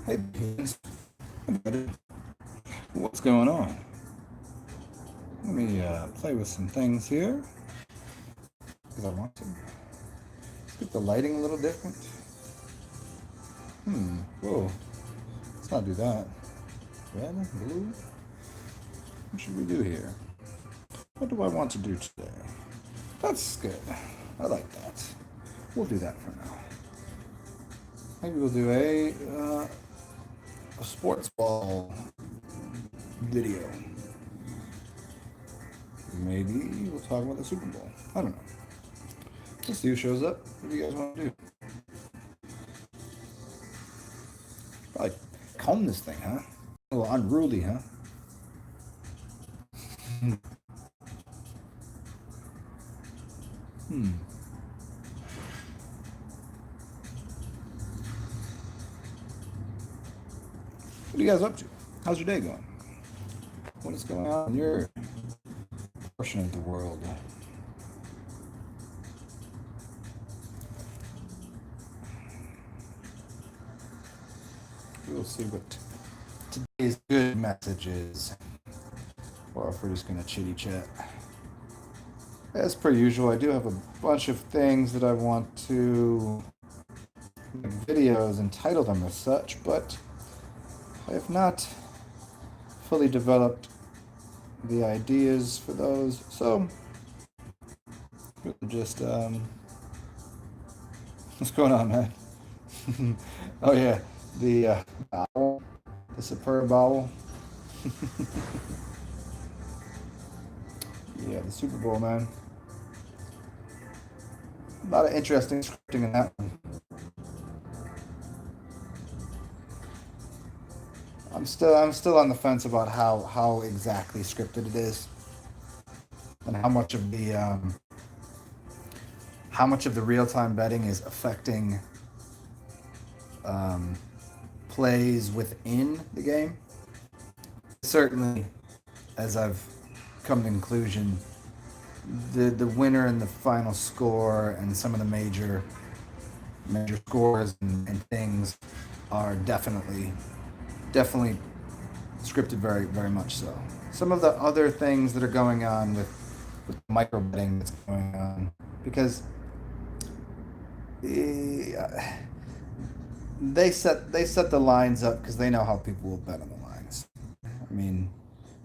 Hey, humans. What's going on? Let me play with some things here because I want to. Let's get the lighting a little different. Whoa. Let's not do that. Red, blue. What should we do here? What do I want to do today? That's good. I like that. We'll do that for now. Maybe we'll do a sports ball video. Maybe we'll talk about the Super Bowl. I don't know. Let's see who shows up. What do you guys want to do? Probably comb this thing, huh? A little unruly, huh? Hmm. What are you guys up to? How's your day going? What is going on in your portion of the world? We'll see what today's good message is. Or if we're just going to chitty chat. As per usual, I do have a bunch of things that I want to make videos and title them as such, but I have not fully developed the ideas for those. So, just, what's going on, man? Oh, yeah, the owl, the superb owl. Yeah, the Super Bowl, man. A lot of interesting scripting in that one. I'm still on the fence about how exactly scripted it is, and how much of the real time betting is affecting um, plays within the game. Certainly, as I've come to the conclusion, the winner and the final score and some of the major scores and things are definitely scripted, very very much so. Some of the other things that are going on with micro betting that's going on, because they set the lines up because they know how people will bet on the lines. I mean,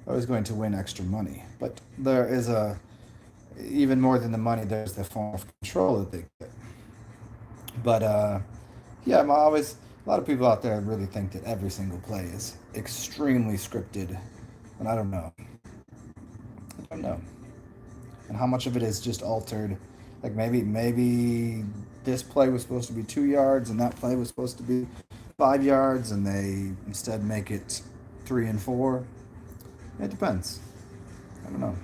I was going to win extra money, but there is a even more than the money. There's the form of control that they get. But yeah, I'm always a lot of people out there really think that every single play is extremely scripted, and I don't know. I don't know. And how much of it is just altered? Like maybe this play was supposed to be 2 yards, and that play was supposed to be 5 yards, and they instead make it 3 and 4. It depends. I don't know.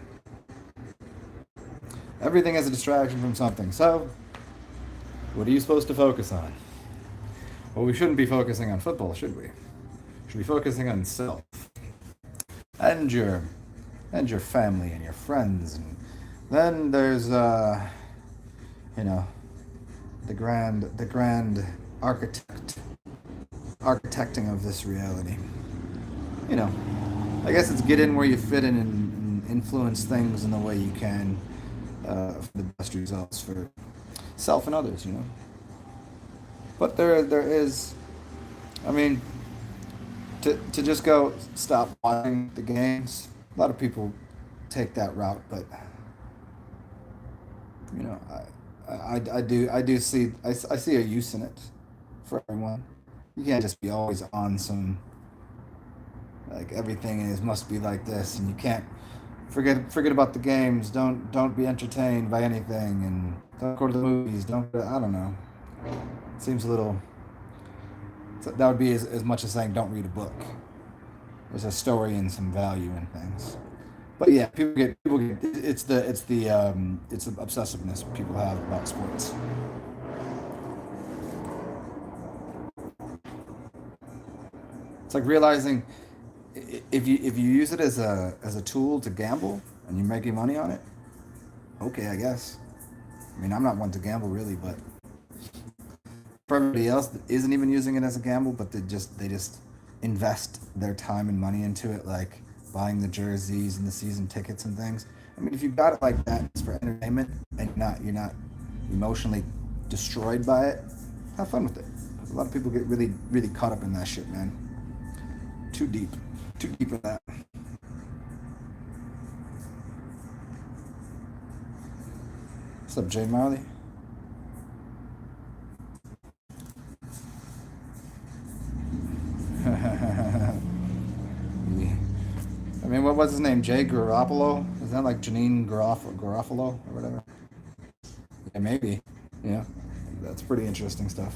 Everything is a distraction from something. So, what are you supposed to focus on? Well, we shouldn't be focusing on football, should we? Should be focusing on self and your family and your friends, and then there's you know the grand architecting of this reality. You know, I guess it's get in where you fit in and influence things in the way you can for the best results for self and others. But there is, I mean, to just go stop watching the games. A lot of people take that route, but you know, I do see I see a use in it for everyone. You can't just be always on some like everything is must be like this, and you can't forget about the games. Don't be entertained by anything, and don't go to the movies. I don't know. It seems a little. That would be as much as saying don't read a book. There's a story and some value in things. But yeah, people get it's the obsessiveness people have about sports. It's like realizing if you use it as a tool to gamble and you're making money on it, okay, I guess. I mean, I'm not one to gamble really, but for everybody else that isn't even using it as a gamble, but they just invest their time and money into it, like buying the jerseys and the season tickets and things. I mean, if you got it like that just for entertainment and you're not emotionally destroyed by it, have fun with it. A lot of people get really really caught up in that shit, man. Too deep, too deep in that. What's up, Jay Marley? I mean, what was his name? Jay Garoppolo? Is that like Janine Garofalo or whatever? Yeah, maybe. Yeah, that's pretty interesting stuff.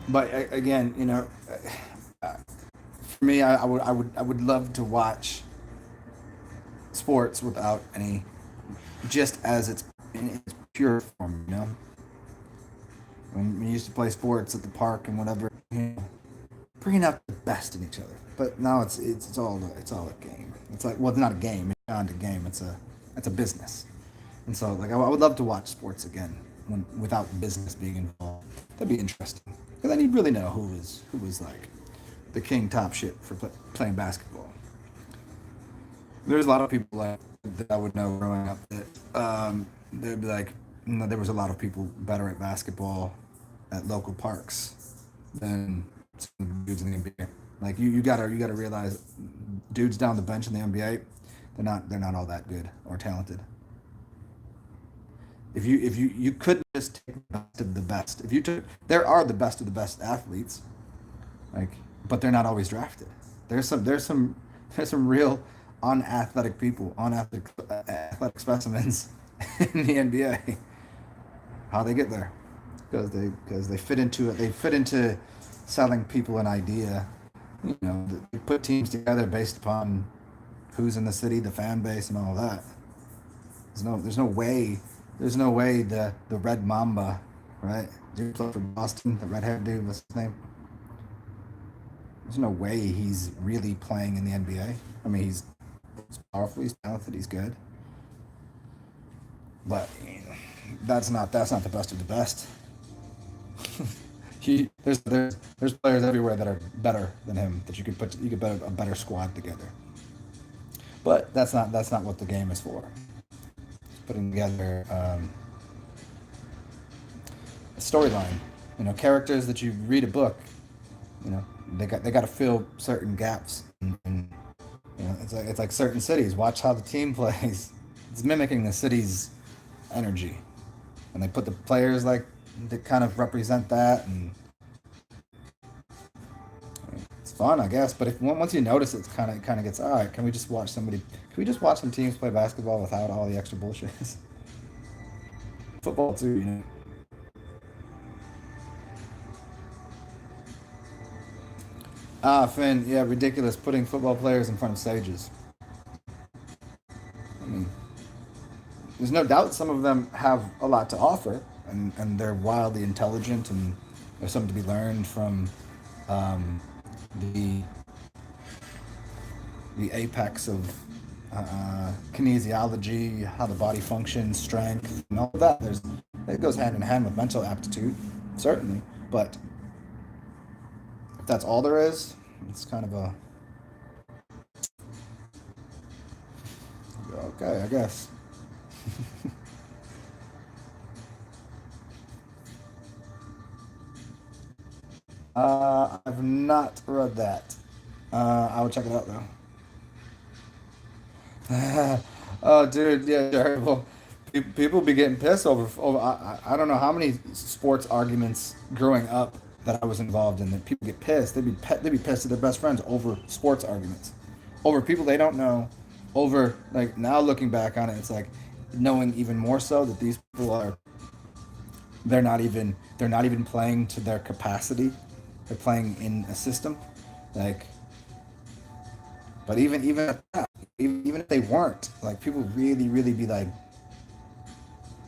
But again, for me, I would love to watch sports without any, just as it's in its pure form. When we used to play sports at the park and whatever, bringing out the best in each other. But now it's all a game. It's like, well, it's not a game. It's not a game. It's a business. And so, like, I would love to watch sports again without business being involved. That'd be interesting. Because then you'd really know who was like the king top shit for playing basketball. There's a lot of people like that I would know growing up that they'd be like, there was a lot of people better at basketball at local parks than some of the dudes in the NBA. Like you gotta realize, dudes down the bench in the NBA, they're not all that good or talented. If you couldn't just take the best of the best. If you took There are the best of the best athletes, like, but they're not always drafted. There's some real unathletic people, athletic specimens in the NBA. How they get there? Because they fit into it. They fit into selling people an idea. They put teams together based upon who's in the city, the fan base, and all that. There's no way the Red Mamba, right? Dude played for Boston, the red-haired dude, what's his name? There's no way he's really playing in the NBA. I mean, he's powerful, he's talented, he's good, but that's not the best of the best. There's players everywhere that are better than him that you could put a better squad together. But that's not what the game is for. It's putting together a storyline. Characters that you read a book. They got to fill certain gaps. And, it's like certain cities. Watch how the team plays. It's mimicking the city's energy, and they put the players like that kind of represent that, and it's fun, I guess. But if once you notice it, it kind of gets all right. Can we just watch somebody? Can we just watch some teams play basketball without all the extra bullshit? Football too. Finn, yeah, ridiculous putting football players in front of sages. I mean, there's no doubt some of them have a lot to offer, and they're wildly intelligent, and there's something to be learned from um, the the apex of kinesiology, how the body functions, strength, and all of that. It goes hand in hand with mental aptitude, certainly. But if that's all there is, it's kind of a okay, I guess. I've not read that. I will check it out though. Oh, dude, yeah, terrible. People be getting pissed over. I don't know how many sports arguments growing up that I was involved in that people get pissed. They'd be pissed at their best friends over sports arguments, over people they don't know, over, like, now looking back on it, it's like knowing even more so that these people are, they're not even playing to their capacity. They're playing in a system, like. But even at that, even if they weren't, like, people really really be like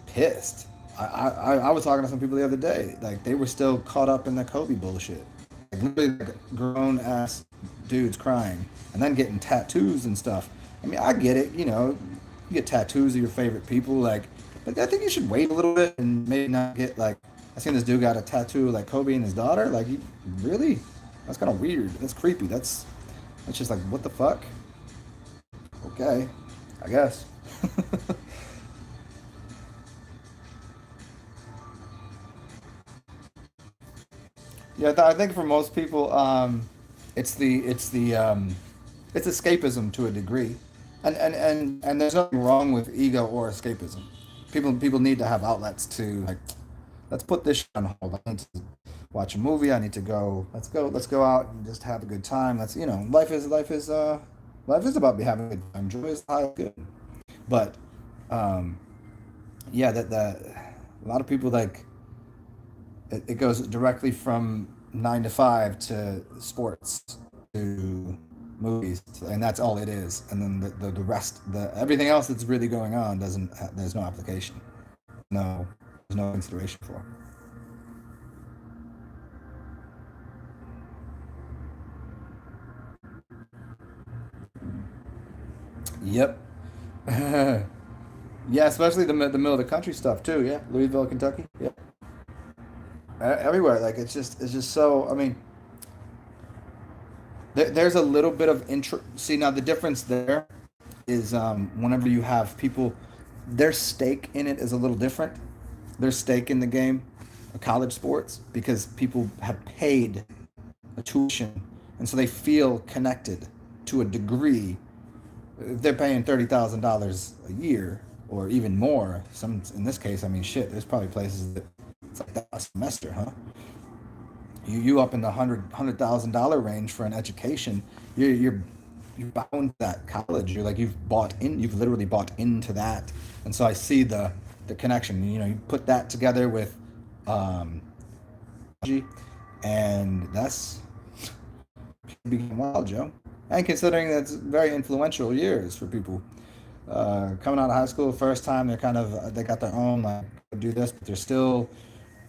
pissed. I was talking to some people the other day, like, they were still caught up in the Kobe bullshit. Like, literally, like, grown ass dudes crying and then getting tattoos and stuff. I mean, I get it, you get tattoos of your favorite people, like, But I think you should wait a little bit and maybe not get like. I seen this dude got a tattoo like Kobe and his daughter. Like, you really? That's kind of weird. That's creepy. That's just like, what the fuck? Okay, I guess. Yeah, I think for most people, it's the it's the it's escapism to a degree, and there's nothing wrong with ego or escapism. People need to have outlets to like. Let's put this shit on hold. I need to watch a movie. I need to go. Let's go out and just have a good time. That's life is about having a good time. Joy is the highest good. But um, yeah, that a lot of people like it goes directly from 9 to 5 to sports to movies, and that's all it is. And then the rest, the everything else that's really going on doesn't. There's no application. No, there's no consideration for. Yep. Yeah, especially the middle of the country stuff too. Yeah, Louisville, Kentucky. Yeah, everywhere. Like it's just so. I mean, there's a little bit of intro. See, now the difference there is whenever you have people, their stake in it is a little different. Their stake in the game, college sports, because people have paid a tuition, and so they feel connected to a degree. If they're paying $30,000 a year or even more, some in this case, I mean, shit. There's probably places that it's like that a semester, huh? You up in the $100,000 range for an education. You're bound to that college. You're like you've literally bought into that, and so I see the connection. You put that together with um, and that's became wild, Joe. And considering that's very influential years for people coming out of high school, first time they got their own like do this, but they're still,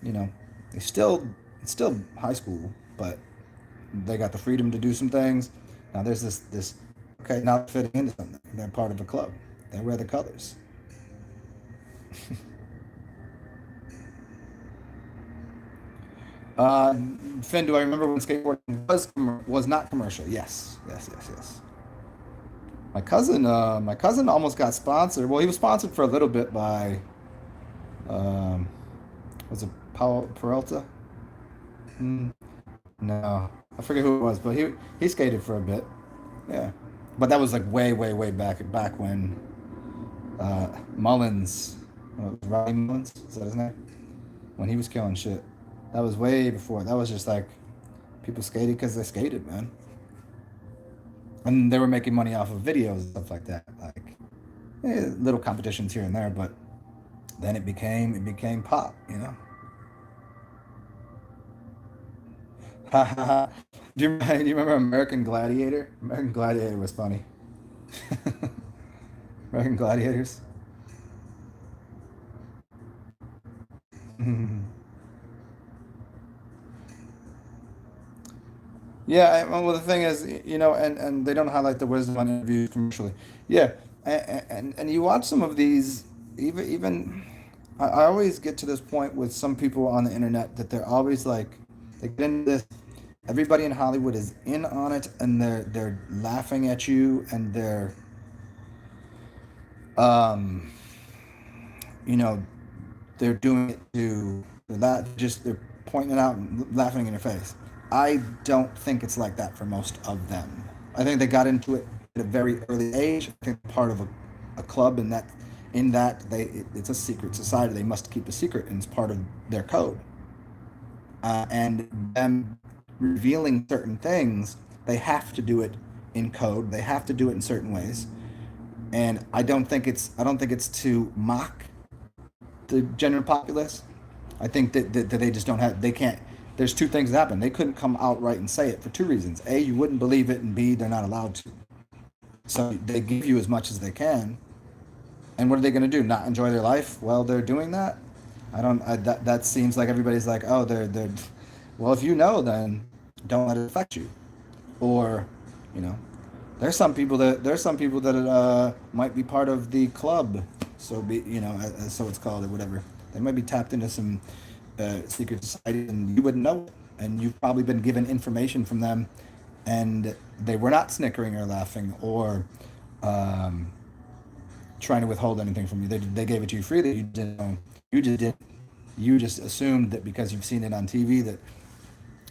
you know, they still it's still high school, but they got the freedom to do some things. Now there's this okay, now they're fitting into something. They're part of a club. They wear the colors. Uh, Finn, do I remember when skateboarding was not commercial? Yes, yes, yes, yes. My cousin almost got sponsored. Well, he was sponsored for a little bit by, um, was it Paulo Peralta? Mm, no, I forget who it was, but he skated for a bit. Yeah, but that was like way, way, way back when Mullins, Rodney Mullins, is that his name? When he was killing shit. That was way before. That was just like people skated because they skated, man, and they were making money off of videos and stuff like that, like little competitions here and there. But then it became pop, you know. Do you remember American Gladiator? American Gladiator was funny. American Gladiators. Yeah, well, the thing is, and they don't highlight the wisdom on interviews commercially. Yeah, and you watch some of these, even I always get to this point with some people on the internet that they're always like, they get into this. Everybody in Hollywood is in on it, and they're laughing at you, and um, you know, they're doing it to they're pointing it out and laughing in your face. I don't think it's like that for most of them. I think they got into it at a very early age. I think part of a club in that it's a secret society. They must keep a secret, and it's part of their code. And them revealing certain things, they have to do it in code. They have to do it in certain ways. And I don't think it's to mock the general populace. I think that they just don't have they can't. There's two things that happen. They couldn't come outright and say it for two reasons: A, you wouldn't believe it, and B, they're not allowed to. So they give you as much as they can, and what are they going to do? Not enjoy their life while they're doing that? I don't. That seems like everybody's like, oh, they're. Well, if you know, then don't let it affect you. Or, you know, there's some people that might be part of the club so be, so it's called or whatever. They might be tapped into some secret society, and you wouldn't know it. And you've probably been given information from them, and they were not snickering or laughing or um, trying to withhold anything from you. They gave it to you freely. You didn't know. You just did. You just assumed that because you've seen it on TV that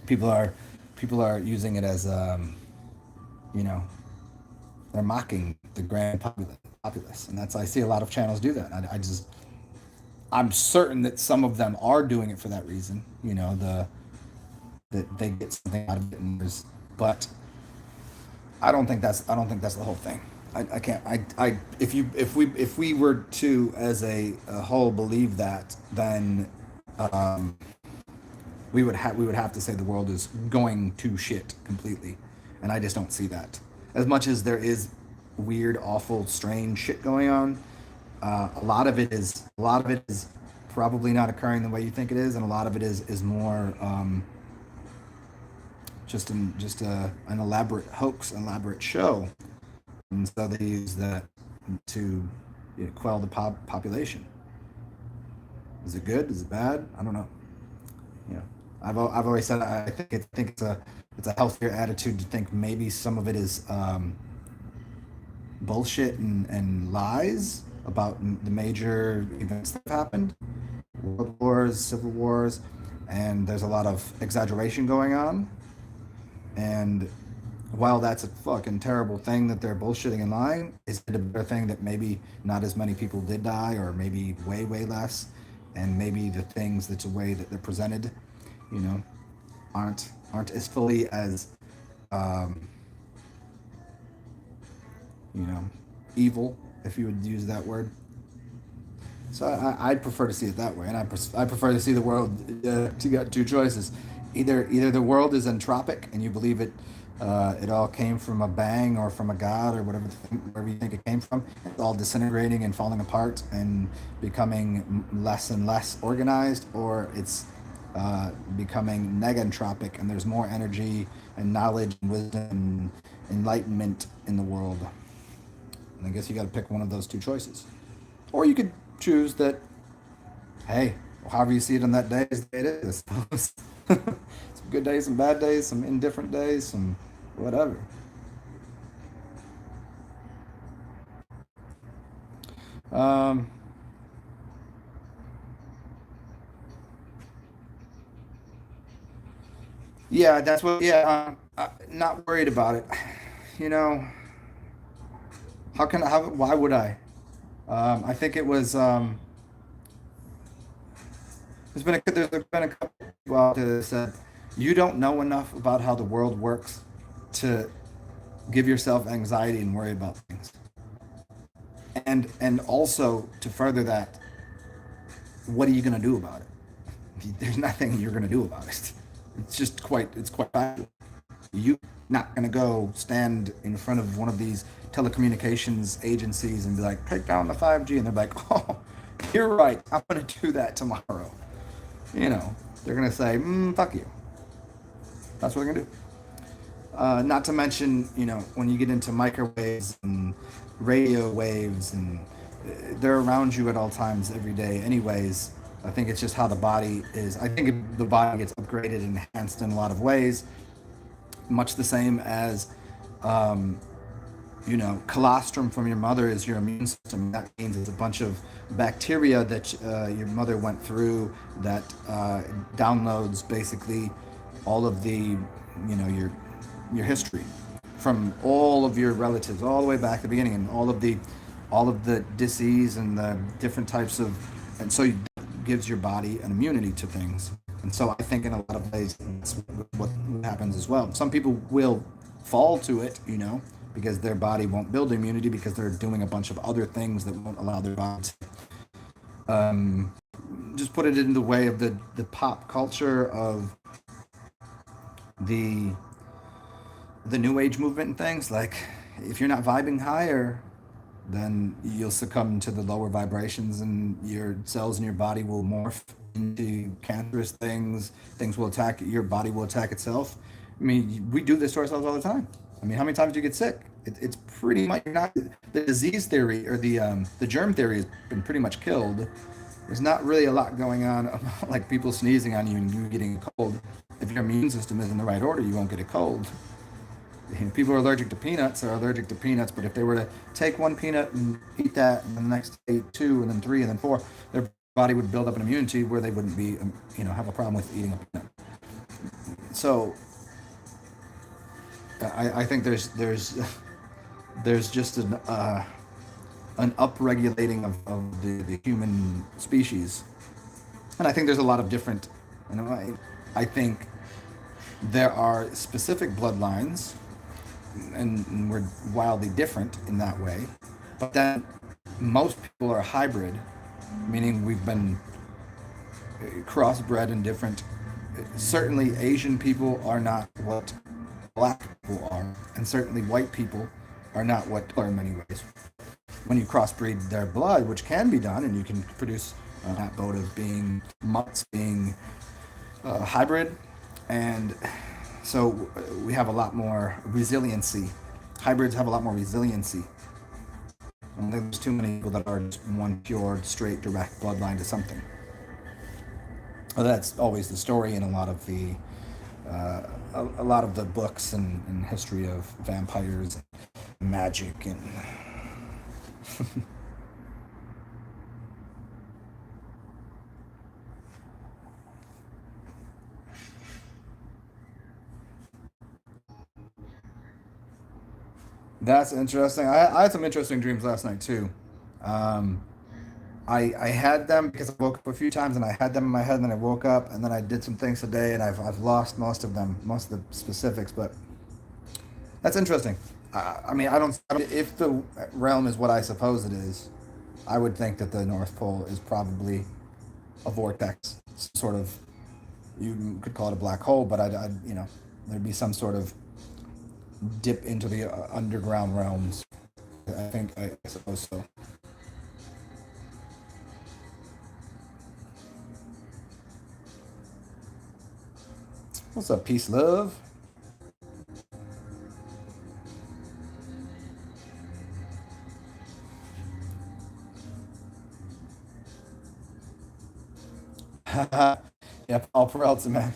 people are people are using it as you know they're mocking the grand populace, and that's I see a lot of channels do that. I'm certain that some of them are doing it for that reason. That they get something out of it, but I don't think that's the whole thing. I can't I if we were to as a whole believe that, then um, we would have to say the world is going to shit completely, and I just don't see that. As much as there is weird, awful, strange shit going on, a lot of it is probably not occurring the way you think it is, and a lot of it is more an elaborate hoax, an elaborate show, and so they use that to quell the population. Is it good? Is it bad? I don't know. You know, I've always said I think it's a healthier attitude to think maybe some of it is bullshit and lies about the major events that have happened, world wars, civil wars, and there's a lot of exaggeration going on. And while that's a fucking terrible thing that they're bullshitting and lying, is it a better thing that maybe not as many people did die, or maybe way, way less, and maybe the things that's a way that they're presented, you know, aren't as fully as um, you know, evil, if you would use that word. So I'd prefer to see it that way, and I prefer to see the world. You got two choices: either the world is entropic, and you believe it all came from a bang or from a god or wherever you think it came from. It's all disintegrating and falling apart and becoming less and less organized, or it's becoming negentropic, and there's more energy and knowledge and wisdom and enlightenment in the world. And I guess you got to pick one of those two choices. Or you could choose that, hey, however you see it on that day is the day it is. Some good days, some bad days, some indifferent days, some whatever. Um, yeah, that's what, yeah, not worried about it. You know, why would I? I think it was, there's been a couple people out there that said, you don't know enough about how the world works to give yourself anxiety and worry about things. And also to further that, what are you going to do about it? There's nothing you're going to do about it. It's quite factual. You not going to go stand in front of one of these telecommunications agencies and be like, take down the 5G, and they're like, oh, you're right, I'm going to do that tomorrow. You know, they're going to say, fuck you. That's what they're going to do. Not to mention, when you get into microwaves and radio waves, and they're around you at all times every day anyways. I think it's just how the body is. I think the body gets upgraded and enhanced in a lot of ways, much the same as colostrum from your mother is your immune system. That means it's a bunch of bacteria that your mother went through that downloads basically all of the, your history from all of your relatives all the way back to the beginning, and all of the disease and the different types of, and so it gives your body an immunity to things. And so I think in a lot of ways that's what happens as well. Some people will fall to it, because their body won't build immunity because they're doing a bunch of other things that won't allow their body to just put it in the way of the pop culture of the new age movement and things. Like, if you're not vibing higher, then you'll succumb to the lower vibrations, and your cells in your body will morph into cancerous things. Things will attack, your body will attack itself. I mean, we do this to ourselves all the time. I mean, how many times do you get sick? It's pretty much not the disease theory or the germ theory has been pretty much killed. There's not really a lot going on about like people sneezing on you and you getting a cold. If your immune system is in the right order, you won't get a cold. People are allergic to peanuts are allergic to peanuts, but if they were to take one peanut and eat that, and then the next day eat two, and then three, and then four, their body would build up an immunity where they wouldn't be, have a problem with eating a peanut. So I think there's just an upregulating of the human species, and I think there's a lot of different. I think there are specific bloodlines, and we're wildly different in that way. But then most people are hybrid, meaning we've been crossbred in different. Certainly, Asian people are not what black people are, and certainly white people are not what are in many ways. When you crossbreed their blood, which can be done, and you can produce that boat of being mutts being hybrid, and so we have a lot more resiliency. Hybrids have a lot more resiliency. I don't think there's too many people that are just one pure, straight, direct bloodline to something. Well, that's always the story in a lot of the books and history of vampires and magic and that's interesting. I had some interesting dreams last night too. Um, I had them because I woke up a few times and I had them in my head and then I woke up and then I did some things today and I've lost most of them, most of the specifics, but that's interesting. I don't. If the realm is what I suppose it is, I would think that the North Pole is probably a vortex, sort of. You could call it a black hole, but there'd be some sort of dip into the underground realms. I suppose so. What's up, peace, love? Yeah, Paul Peralta, man.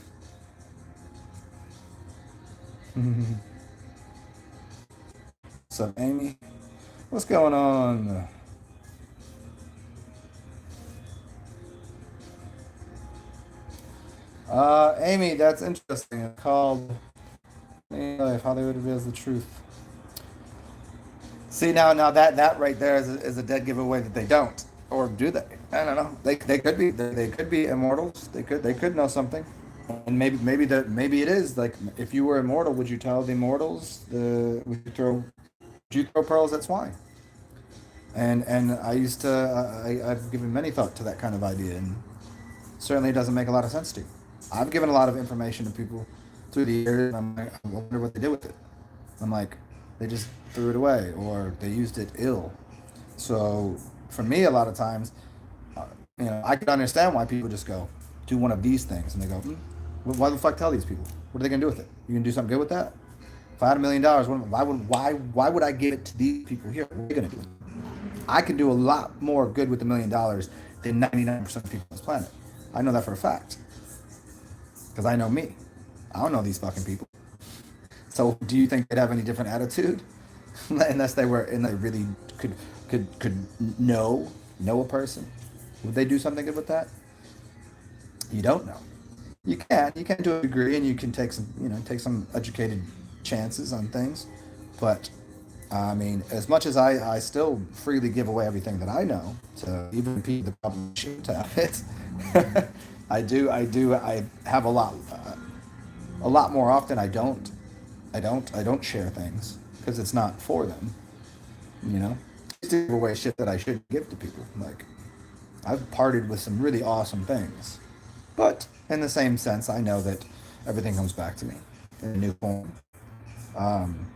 What's up, Amy? What's going on? Amy, that's interesting. It's called Life, Hollywood Reveals the Truth. See, now that right there is a dead giveaway that they don't. Or do they? I don't know. They could be immortals. They could know something. And maybe it is like if you were immortal, would you tell the immortals would you throw pearls at swine? And I used to I've given many thought to that kind of idea, and certainly it doesn't make a lot of sense to. I've given a lot of information to people through the years, and I'm like, I wonder what they did with it. I'm like, they just threw it away, or they used it ill. So for me, a lot of times, uh, I can understand why people just go do one of these things, and they go, well, why the fuck tell these people? What are they gonna do with it? You can do something good with that? If I had $1 million, why would I give it to these people here? What are they gonna do with it? I can do a lot more good with $1 million than 99% of people on this planet. I know that for a fact because I know me. I don't know these fucking people. So, do you think they'd have any different attitude unless they were and they really could know a person? Would they do something good with that? You don't know. You can to a degree, and you can take some educated chances on things, but I mean, as much as I still freely give away everything that I know to even people that probably shouldn't have it. I have a lot more often. I don't share things because it's not for them. You know, I used to give away shit that I should give to people. Like I've parted with some really awesome things, but in the same sense, I know that everything comes back to me in a new form. Um,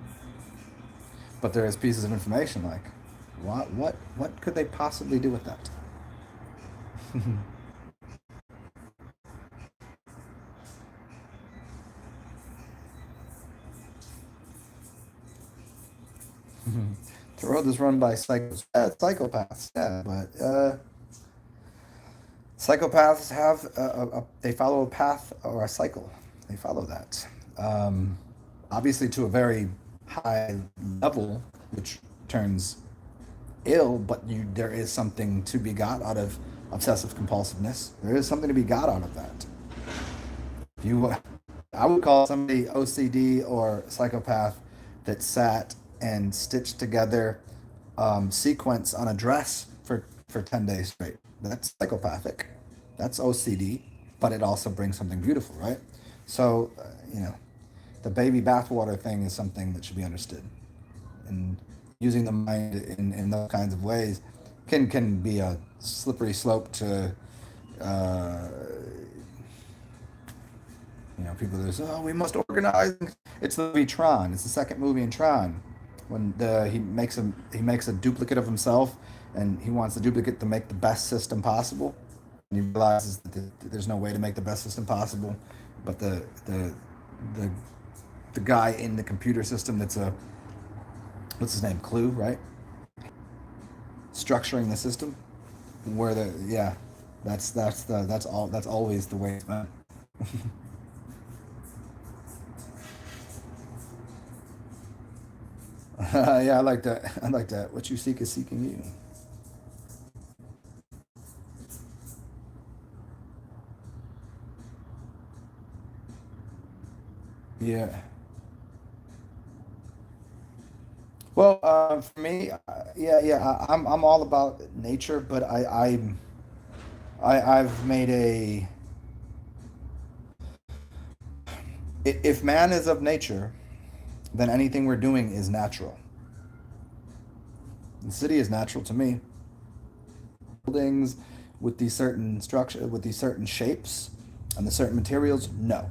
but there is pieces of information like what could they possibly do with that? The world is run by psychos. Yeah, psychopaths. Yeah, but psychopaths have they follow a path or a cycle. They follow that. Um, Obviously, to a very high level, which turns ill. But there is something to be got out of obsessive compulsiveness. There is something to be got out of that. You, I would call somebody OCD or psychopath that sat and stitched together sequence on a dress for 10 days straight. That's psychopathic. That's OCD, but it also brings something beautiful, right? So, the baby bathwater thing is something that should be understood. And using the mind in those kinds of ways can be a slippery slope to uh, people that say, oh, we must organize. It's the movie Tron. It's the second movie in Tron when he makes a duplicate of himself, and he wants the duplicate to make the best system possible. And he realizes that there's no way to make the best system possible, but the the guy in the computer system that's a what's his name, Clue, right? Structuring the system where the yeah, that's always the way it's meant. Yeah, I like that. I like that. What you seek is seeking you. Yeah. Well, for me, I'm all about nature, but I've made if man is of nature, then anything we're doing is natural. The city is natural to me. Buildings with these certain structure, with these certain shapes, and the certain materials, no.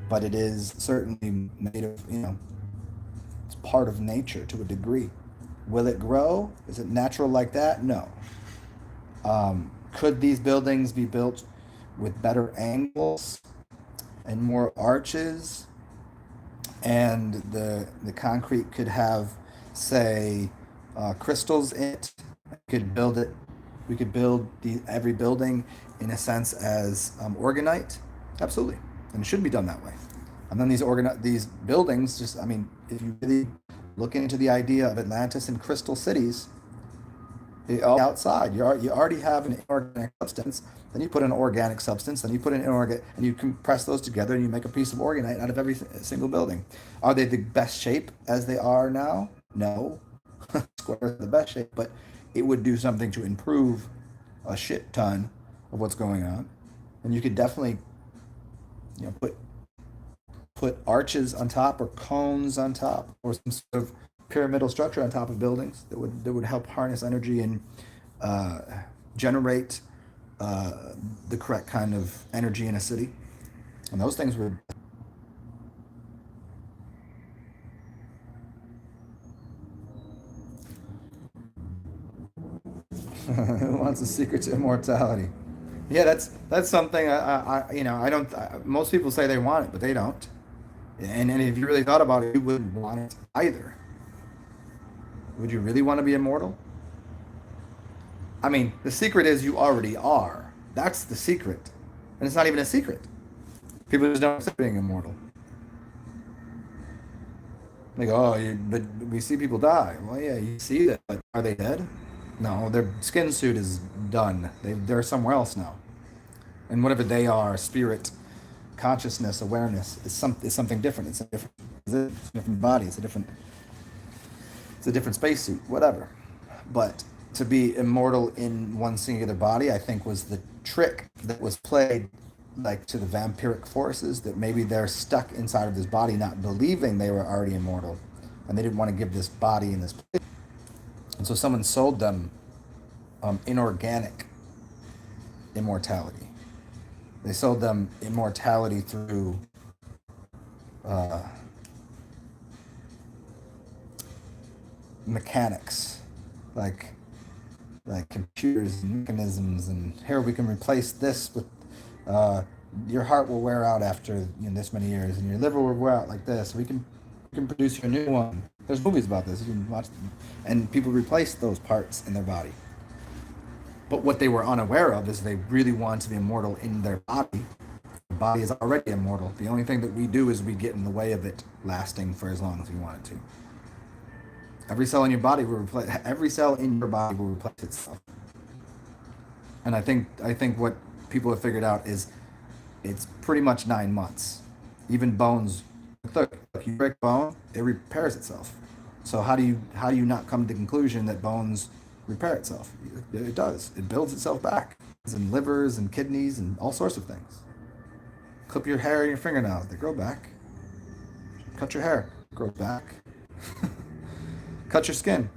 But it is certainly made of, it's part of nature to a degree. Will it grow? Is it natural like that? No. Could these buildings be built with better angles and more arches, and the concrete could have, say, crystals in it? Could build it. We could build every building in a sense as orgonite. Absolutely, and it should be done that way. And then these buildings, just I mean, if you really look into the idea of Atlantis and crystal cities, outside you already have an inorganic substance. Then you put an organic substance. Then you put an inorganic, and you compress those together, and you make a piece of organite out of every single building. Are they the best shape as they are now? No. Squares are the best shape, but it would do something to improve a shit ton of what's going on. And you could definitely, put arches on top or cones on top or some sort of pyramidal structure on top of buildings that would help harness energy and uh, generate the correct kind of energy in a city. And those things were who wants the secret to immortality? Yeah, that's something I don't. Most people say they want it, but they don't. And if you really thought about it, you wouldn't want it either. Would you really want to be immortal? I mean, the secret is you already are. That's the secret, and it's not even a secret. People just don't accept being immortal. They go, oh, but we see people die. Well, yeah, you see that, but are they dead? No, their skin suit is done. They're somewhere else now, and whatever they are, spirit, consciousness, awareness, is something different. It's a different body. It's a different spacesuit, whatever. But to be immortal in one singular body, I think was the trick that was played, like to the vampiric forces, that maybe they're stuck inside of this body, not believing they were already immortal, and they didn't want to give this body in this place. And so someone sold them inorganic immortality. They sold them immortality through uh, mechanics, like computers and mechanisms, and here we can replace this with your heart will wear out after this many years, and your liver will wear out like this. We can produce you a new one. There's movies about this. You can watch them. And people replace those parts in their body. But what they were unaware of is they really wanted to be immortal in their body. The body is already immortal. The only thing that we do is we get in the way of it lasting for as long as we want it to. Every cell in your body will replace. Every cell in your body will replace itself. And I think what people have figured out is it's pretty much 9 months. Even bones. Look, you break a bone, it repairs itself. So how do you not come to the conclusion that bones repair itself? It does. It builds itself back. It's in livers and kidneys and all sorts of things. Clip your hair and your fingernails, they grow back. Cut your hair, it grows back. Cut your skin.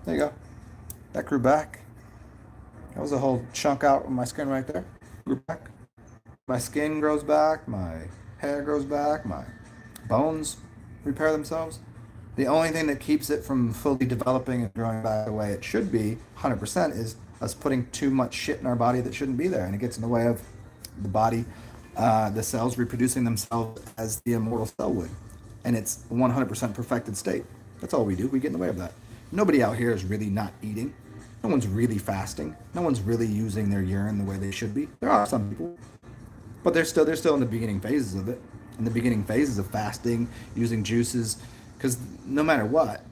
There you go. That grew back. That was a whole chunk out of my skin right there. Grew back. My skin grows back, my hair grows back, my bones repair themselves. The only thing that keeps it from fully developing and growing back the way it should be, 100%, is us putting too much shit in our body that shouldn't be there. And it gets in the way of the body, the cells reproducing themselves as the immortal cell would. And it's 100% perfected state. That's all we do. We get in the way of that. Nobody out here is really not eating. No one's really fasting. No one's really using their urine the way they should be. There are some people, but they're still in the beginning phases of it. In the beginning phases of fasting, using juices, because no matter what,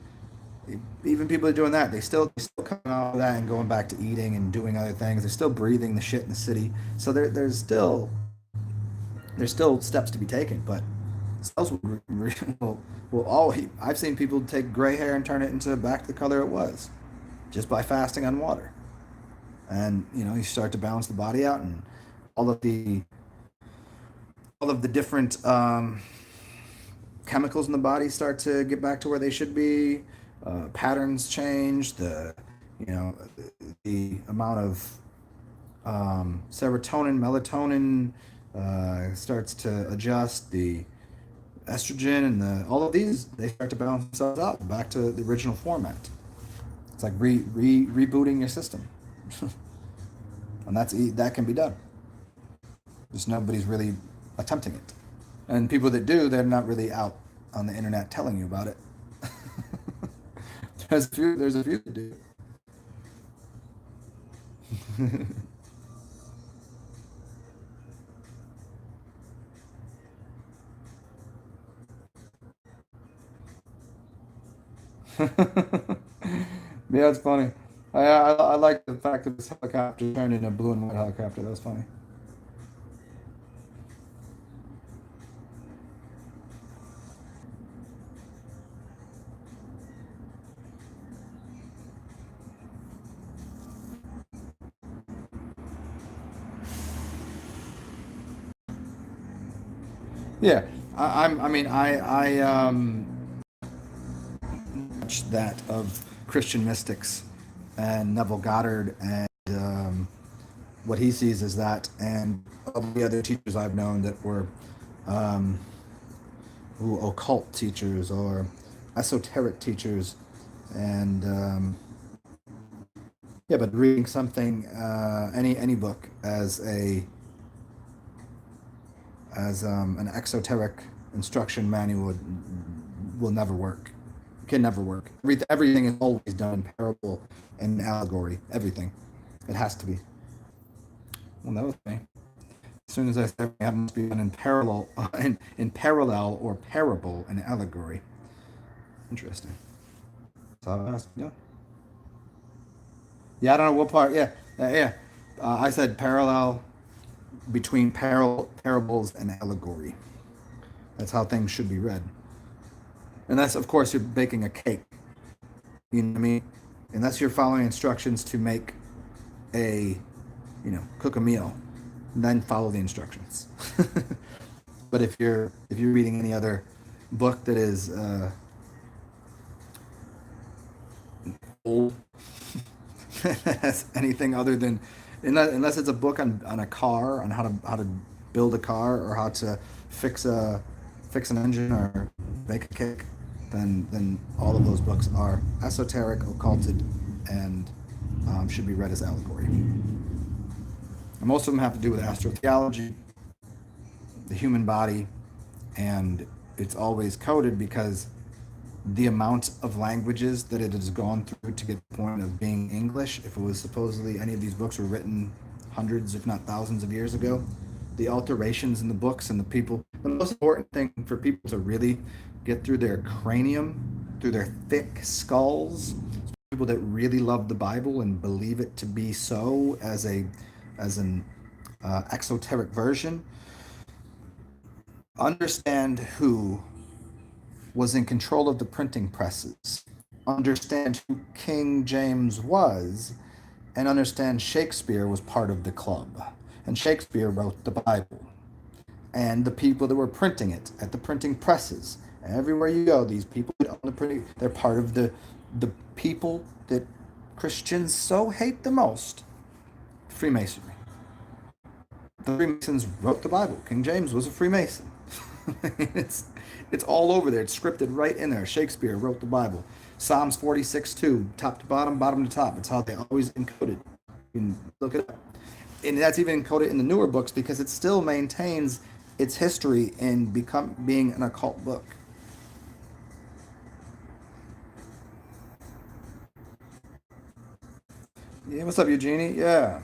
even people are doing that. They still coming off of that and going back to eating and doing other things. They're still breathing the shit in the city. So there's still steps to be taken, but cells will all. I've seen people take gray hair and turn it into back to the color it was, just by fasting on water. And you start to balance the body out, and all of the different chemicals in the body start to get back to where they should be. Patterns change. You know the amount of serotonin, melatonin starts to adjust. The estrogen and all of these, they start to balance themselves out back to the original format. It's like rebooting your system, and that can be done. Just nobody's really attempting it, and people that do, they're not really out on the internet telling you about it. There's a few that do. Yeah, it's funny. I like the fact that this helicopter turned into a blue and white helicopter. That was funny. Yeah, I mean, much that of Christian mystics and Neville Goddard, and what he sees is that, and of the other teachers I've known that were um, occult teachers or esoteric teachers, and yeah, but reading something, any book as an exoteric instruction manual will never work. Can never work. Everything is always done in parable and allegory. Everything. It has to be. Well, that was me. As soon as I said it must be done in parallel, in parallel or parable and allegory. Interesting. So yeah, yeah. I don't know what part. Yeah, yeah. I said parallel between parables and allegory. That's how things should be read. And that's, of course, you're baking a cake. You know what I mean? Unless you're following instructions to make cook a meal, then follow the instructions. But if you're reading any other book that is old, has anything other than, unless it's a book on a car, on how to build a car, or how to fix an engine or bake a cake, then all of those books are esoteric, occulted, and should be read as allegory. And most of them have to do with astrotheology, the human body, and it's always coded because the amount of languages that it has gone through to get to the point of being English, if it was supposedly any of these books were written hundreds, if not thousands of years ago, the alterations in the books and the people, the most important thing for people to really get through their cranium, through their thick skulls, people that really love the Bible and believe it to be so as an exoteric version, understand who was in control of the printing presses, understand who King James was, and understand Shakespeare was part of the club. And Shakespeare wrote the Bible. And the people that were printing it at the printing presses, everywhere you go, these people that own the printing, they're part of the people that Christians so hate the most, Freemasonry. The Freemasons wrote the Bible. King James was a Freemason. it's it's all over there. It's scripted right in there. Shakespeare wrote the Bible. Psalms 46:2, top to bottom, bottom to top. It's how they always encoded. You can look it up. And that's even encoded in the newer books because it still maintains its history in being an occult book. Yeah, what's up, Eugenie? Yeah.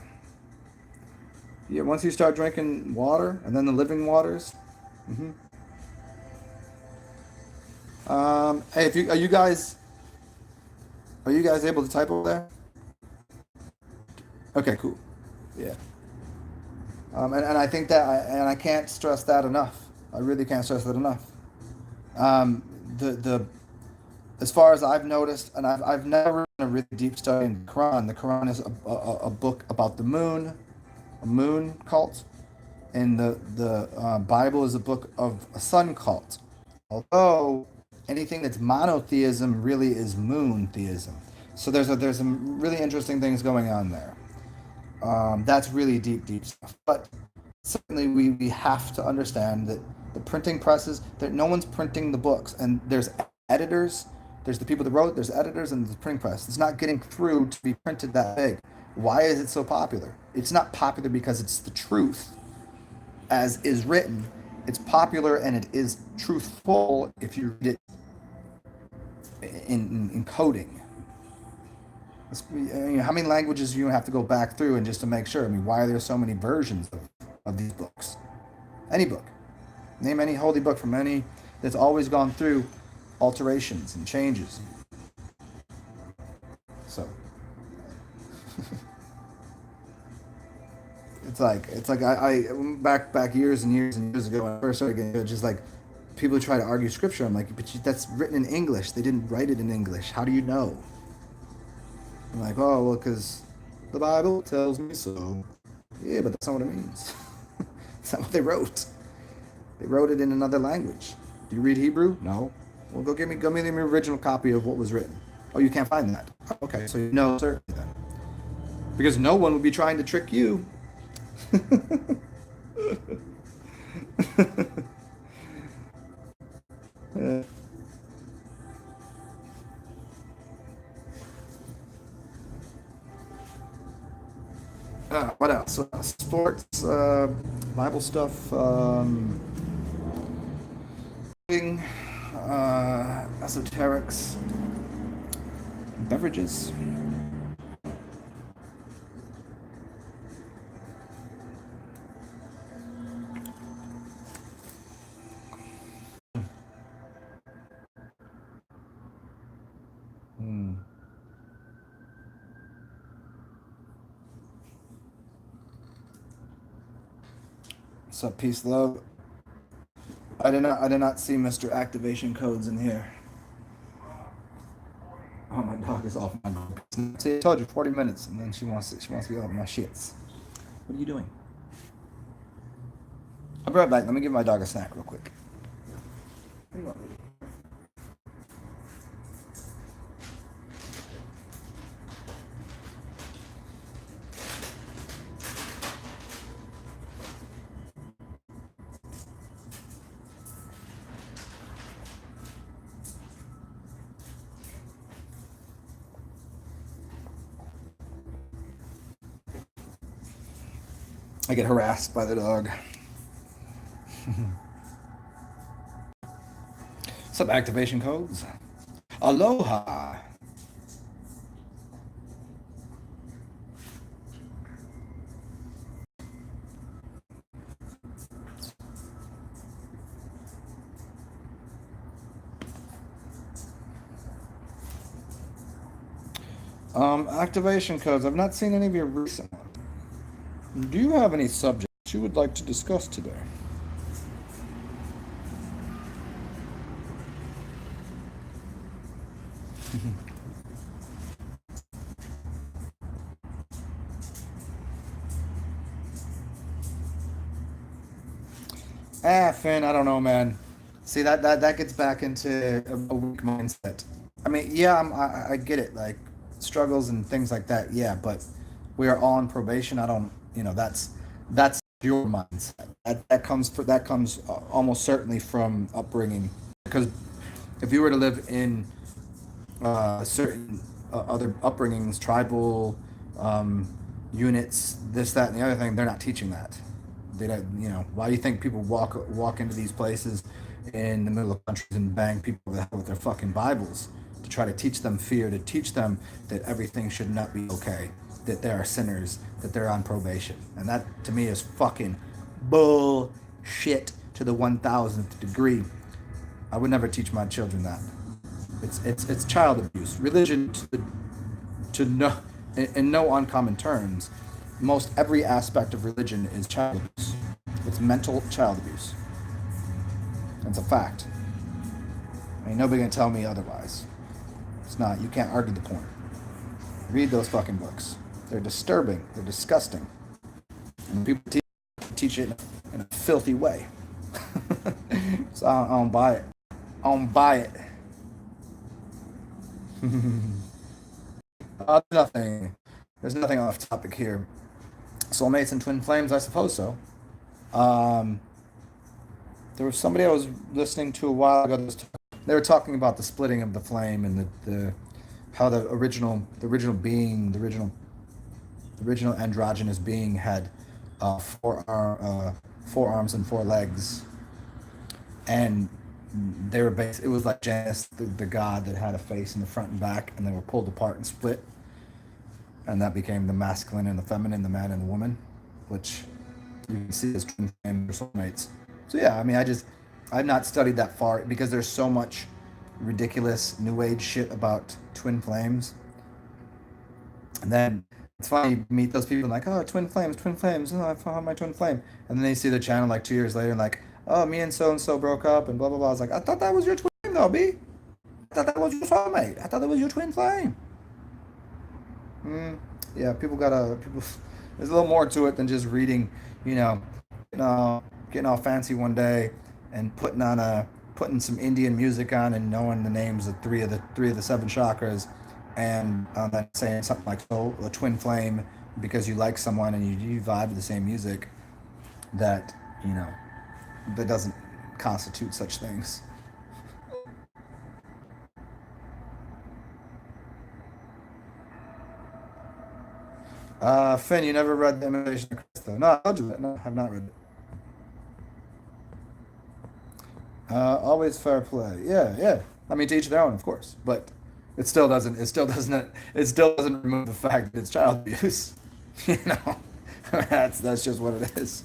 Yeah, once you start drinking water and then the living waters. hmm hey, if you are you guys able to type over there? Okay, cool. Yeah. And I think and I can't stress that enough. I really can't stress that enough. Um, the as far as I've noticed, and I've never done a really deep study in the Quran. The Quran is a book about the moon, a moon cult, and the Bible is a book of a sun cult. Although anything that's monotheism really is moon theism. So there's some really interesting things going on there. That's really deep stuff. But certainly we have to understand that the printing presses, that no one's printing the books, and there's editors, there's the people that wrote, there's editors, and the printing press. It's not getting through to be printed that big. Why is it so popular? It's not popular because it's the truth as is written. It's popular and it is truthful if you read it in coding. How many languages do you have to go back through and just to make sure? I mean, why are there so many versions of these books? Any book. Name any holy book from any that's always gone through alterations and changes. So it's like I back years and years and years ago when I first started getting it, just like people try to argue scripture. I'm like, but that's written in English. They didn't write it in English. How do you know? I'm like, oh, well, because the Bible tells me so. Yeah, but that's not what it means. That's not what they wrote. They wrote it in another language. Do you read Hebrew? No. Well, go give me the original copy of what was written. Oh, you can't find that. Okay, so you know certainly then. Because no one would be trying to trick you. Uh, what else? Sports, Bible stuff, esoterics, beverages. Hmm. What's up, peace, love? I did not see Mr. Activation Codes in here. Oh, my dog is off my dog. See, I told you 40 minutes, and then she wants to be off my shits. What are you doing? I'll be right back. Let me give my dog a snack real quick. I get harassed by the dog. Some activation codes. Aloha. Activation codes. I've not seen any of your recent ones. Do you have any subjects you would like to discuss today? Finn, I don't know, man. See that gets back into a weak mindset. I mean, yeah, I get it, like struggles and things like that. Yeah, but we are all on probation. I don't, that's your mindset. That comes almost certainly from upbringing. Because if you were to live in certain other upbringings, tribal um, units, this, that, and the other thing, they're not teaching that. They don't, why do you think people walk into these places in the middle of countries and bang people with their fucking Bibles to try to teach them fear, to teach them that everything should not be okay, that they are sinners, that they're on probation. And that to me is fucking bullshit to the 1000th degree. I would never teach my children that. It's child abuse. Religion to no in no uncommon terms. Most every aspect of religion is child abuse. It's mental child abuse. It's a fact. Ain't nobody gonna tell me otherwise. It's not. You can't argue the point. Read those fucking books. They're disturbing. They're disgusting. And people teach it in a filthy way. So I don't buy it. I don't buy it. Nothing. There's nothing off topic here. Soulmates and twin flames, I suppose so. Um, there was somebody I was listening to a while ago. They were talking about the splitting of the flame and the how the original androgynous being had four arms and four legs, and they were based. It was like Janus, the god that had a face in the front and back, and they were pulled apart and split, and that became the masculine and the feminine, the man and the woman, which you can see as twin flame or soulmates. So yeah, I mean, I've not studied that far because there's so much ridiculous new age shit about twin flames. And then it's funny you meet those people and like, oh, twin flames, oh, I found my twin flame, and then they see the channel like 2 years later and like, oh, me and so broke up and blah blah blah. I was like, I thought that was your twin flame though, B. I thought that was your soulmate. I thought that was your twin flame. Yeah, people. There's a little more to it than just reading, you know, getting all fancy one day and putting some Indian music on and knowing the names of three of the seven chakras, and then saying something like "oh, a twin flame" because you like someone and you vibe to the same music. That you know that doesn't constitute such things. Finn, you never read The Imitation of Christ, though. No, I'll do it. No, I have not read it. Always fair play. Yeah, yeah. I mean, to each their own, of course, but it still doesn't remove the fact that it's child abuse. You know, that's just what it is.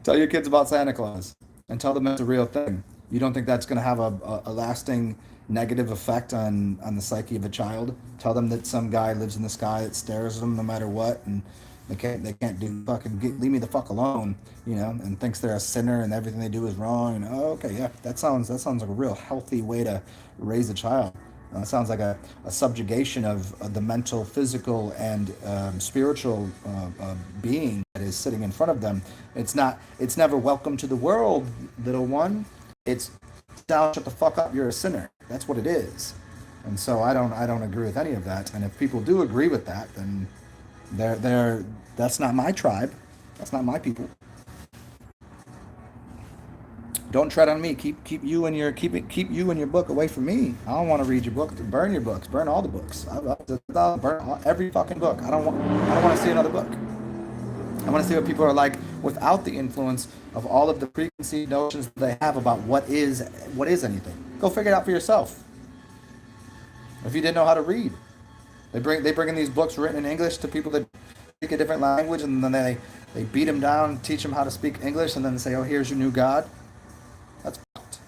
Tell your kids about Santa Claus and tell them it's a real thing. You don't think that's going to have a lasting negative effect on the psyche of a child? Tell them that some guy lives in the sky that stares at them no matter what, and they can't do fucking leave me the fuck alone, and thinks they're a sinner and everything they do is wrong. And oh, okay, yeah, that sounds like a real healthy way to raise a child. It sounds like a subjugation of the mental, physical, and spiritual being that is sitting in front of them. It's not. It's never welcome to the world, little one. It's down, shut the fuck up. You're a sinner. That's what it is. And so I don't agree with any of that. And if people do agree with that, then they're that's not my tribe. That's not my people. Don't tread on me. Keep you and your book away from me. I don't want to read your book. Burn your books. Burn all the books. I'll burn every fucking book. I don't want to see another book. I want to see what people are like without the influence of all of the preconceived notions that they have about what is anything. Go figure it out for yourself. If you didn't know how to read, they bring in these books written in English to people that speak a different language, and then they beat them down, teach them how to speak English, and then say, "Oh, here's your new God." That's fucked.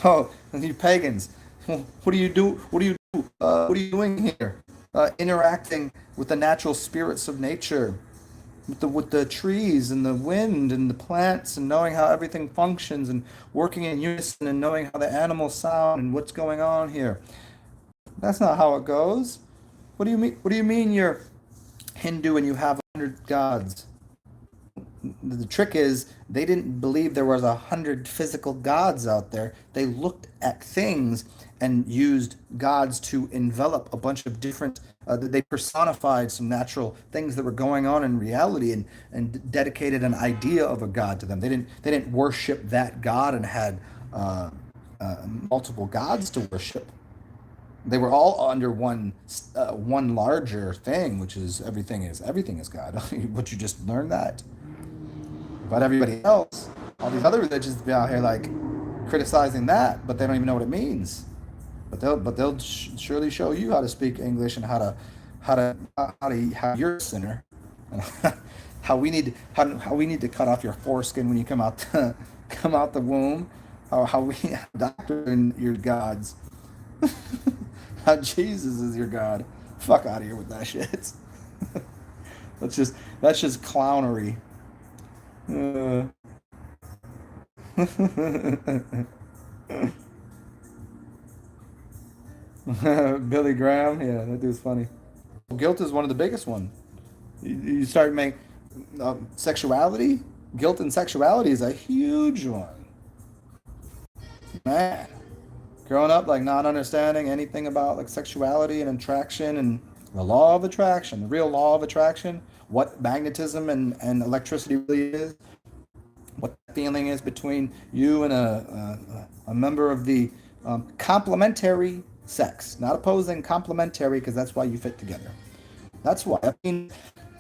Oh, and you pagans, what do you do? What do you do? What are you doing here? Interacting with the natural spirits of nature, with the trees and the wind and the plants, and knowing how everything functions, and working in unison, and knowing how the animals sound and what's going on here. That's not how it goes. What do you mean? What do you mean you're Hindu and you have 100 gods? The trick is they didn't believe there was 100 physical gods out there. They looked at things and used gods to envelop a bunch of different. They personified some natural things that were going on in reality, and dedicated an idea of a god to them. They didn't worship that god and had uh, multiple gods to worship. They were all under one larger thing, which is everything is God. But you just learn that. But everybody else, all these other religions be out here like criticizing that, but they don't even know what it means. But they'll surely show you how to speak English, and how you're a sinner, and how we need to cut off your foreskin when you come out the womb, or how we doctrine your gods. How Jesus is your God. Fuck out of here with that shit. That's just clownery. Uh, Billy Graham, yeah, that dude's funny. Guilt is one of the biggest one. You start making sexuality. Guilt and sexuality is a huge one, man. Growing up like not understanding anything about like sexuality and attraction and the law of attraction, the real law of attraction, what magnetism and electricity really is, what that feeling is between you and a member of the complementary sex, not opposing, complementary, because that's why you fit together. That's why. I mean,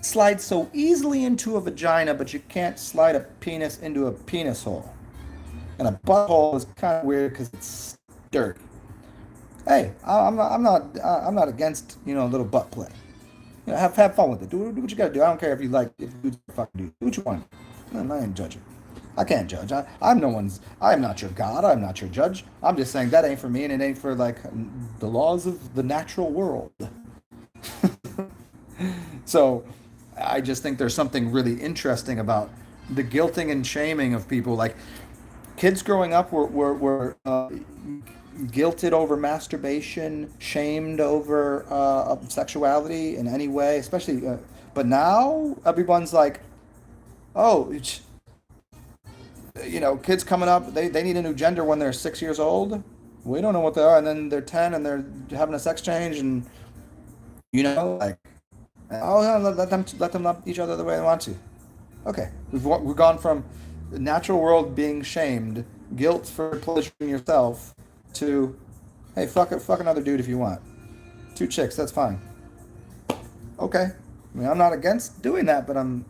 slide so easily into a vagina, but you can't slide a penis into a penis hole. And a butthole is kind of weird because it's dirty. Hey, I'm not against a little butt play. Have fun with it. Do what you gotta do. I don't care if you fucking do what you want. I ain't judging. I can't judge. I'm no one's. I'm not your God. I'm not your judge. I'm just saying that ain't for me, and it ain't for like the laws of the natural world. So, I just think there's something really interesting about the guilting and shaming of people. Like kids growing up were guilted over masturbation, shamed over sexuality in any way, especially. But now everyone's like, oh, kids coming up, they need a new gender when they're 6 years old. We don't know what they are, and then they're 10 and they're having a sex change, and like, oh yeah, let them love each other the way they want to. Okay, we've gone from the natural world being shamed, guilt for pleasuring yourself, to hey, fuck another dude if you want. Two chicks, that's fine. Okay, I mean I'm not against doing that, but I'm.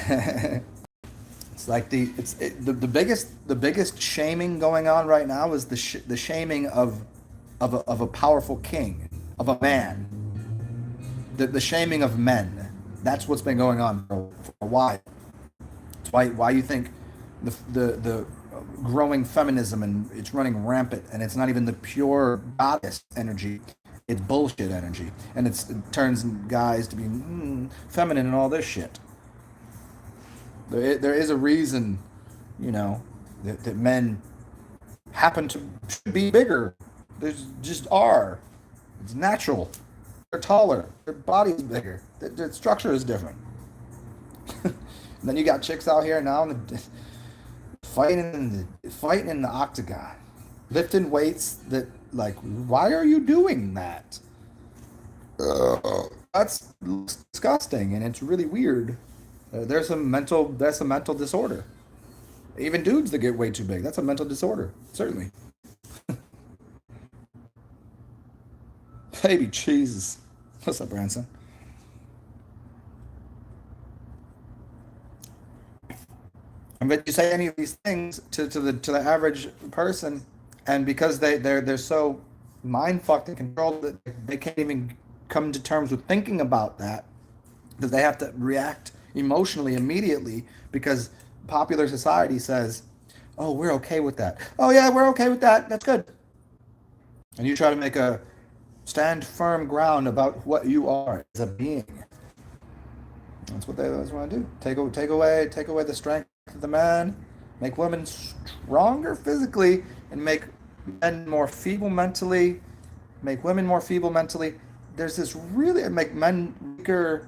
It's like the biggest shaming going on right now is the shaming of a powerful king, of a man, the shaming of men. That's what's been going on for a while. It's why you think the growing feminism, and it's running rampant, and it's not even the pure goddess energy. It's bullshit energy, and it turns guys to be feminine and all this shit. There is a reason, that men happen to should be bigger. They just are. It's natural. They're taller. Their body's bigger. Their structure is different. And then you got chicks out here now fighting in the octagon, lifting weights that like, why are you doing that? That's disgusting, and it's really weird. That's a mental disorder. Even dudes that get way too big, that's a mental disorder, certainly. Baby Jesus. What's up, Branson? But you say any of these things to the average person, and because they're so mind fucked and controlled that they can't even come to terms with thinking about that they have to react emotionally immediately because popular society says, "Oh, we're okay with that. Oh yeah, we're okay with that. That's good." And you try to make a stand firm ground about what you are as a being. That's what they always want to do. Take away the strength of the man, make women stronger physically, and make men more feeble mentally. Make women more feeble mentally. There's this really make men weaker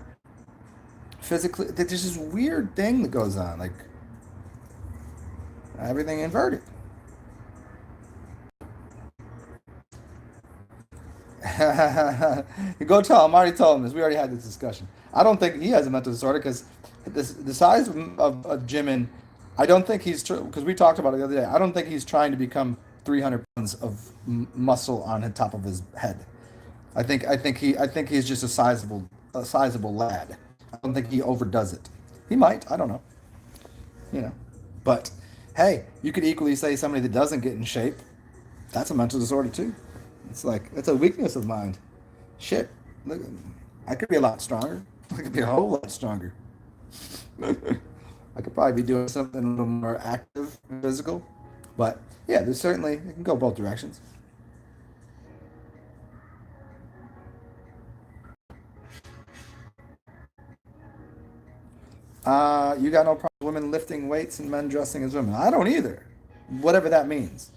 physically. There's this weird thing that goes on, like everything inverted. Go tell him. I already told him this. We already had this discussion. I don't think he has a mental disorder because the size of Jimin, I don't think he's because we talked about it the other day. I don't think he's trying to become 300 pounds of muscle on the top of his head. I think he's just a sizable lad. I don't think he overdoes it. He might. I don't know. You know, but hey, you could equally say somebody that doesn't get in shape. That's a mental disorder too. It's like it's a weakness of mind. Shit, look, I could be a lot stronger. I could be a whole lot stronger. I could probably be doing something a little more active and physical. But yeah, there's certainly it can go both directions. You got no problem with women lifting weights and men dressing as women. I don't either. Whatever that means.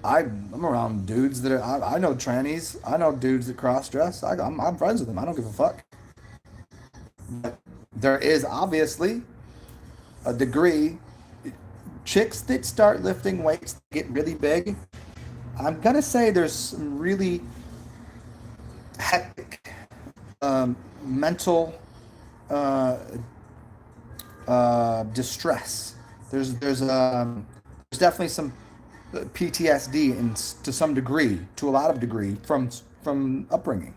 I'm around dudes that are. I know trannies. I know dudes that cross dress. I'm friends with them. I don't give a fuck. But there is obviously a degree. Chicks that start lifting weights get really big. I'm gonna say there's some really hectic mental uh, distress. There's definitely some PTSD to some degree, to a lot of degree, from upbringing,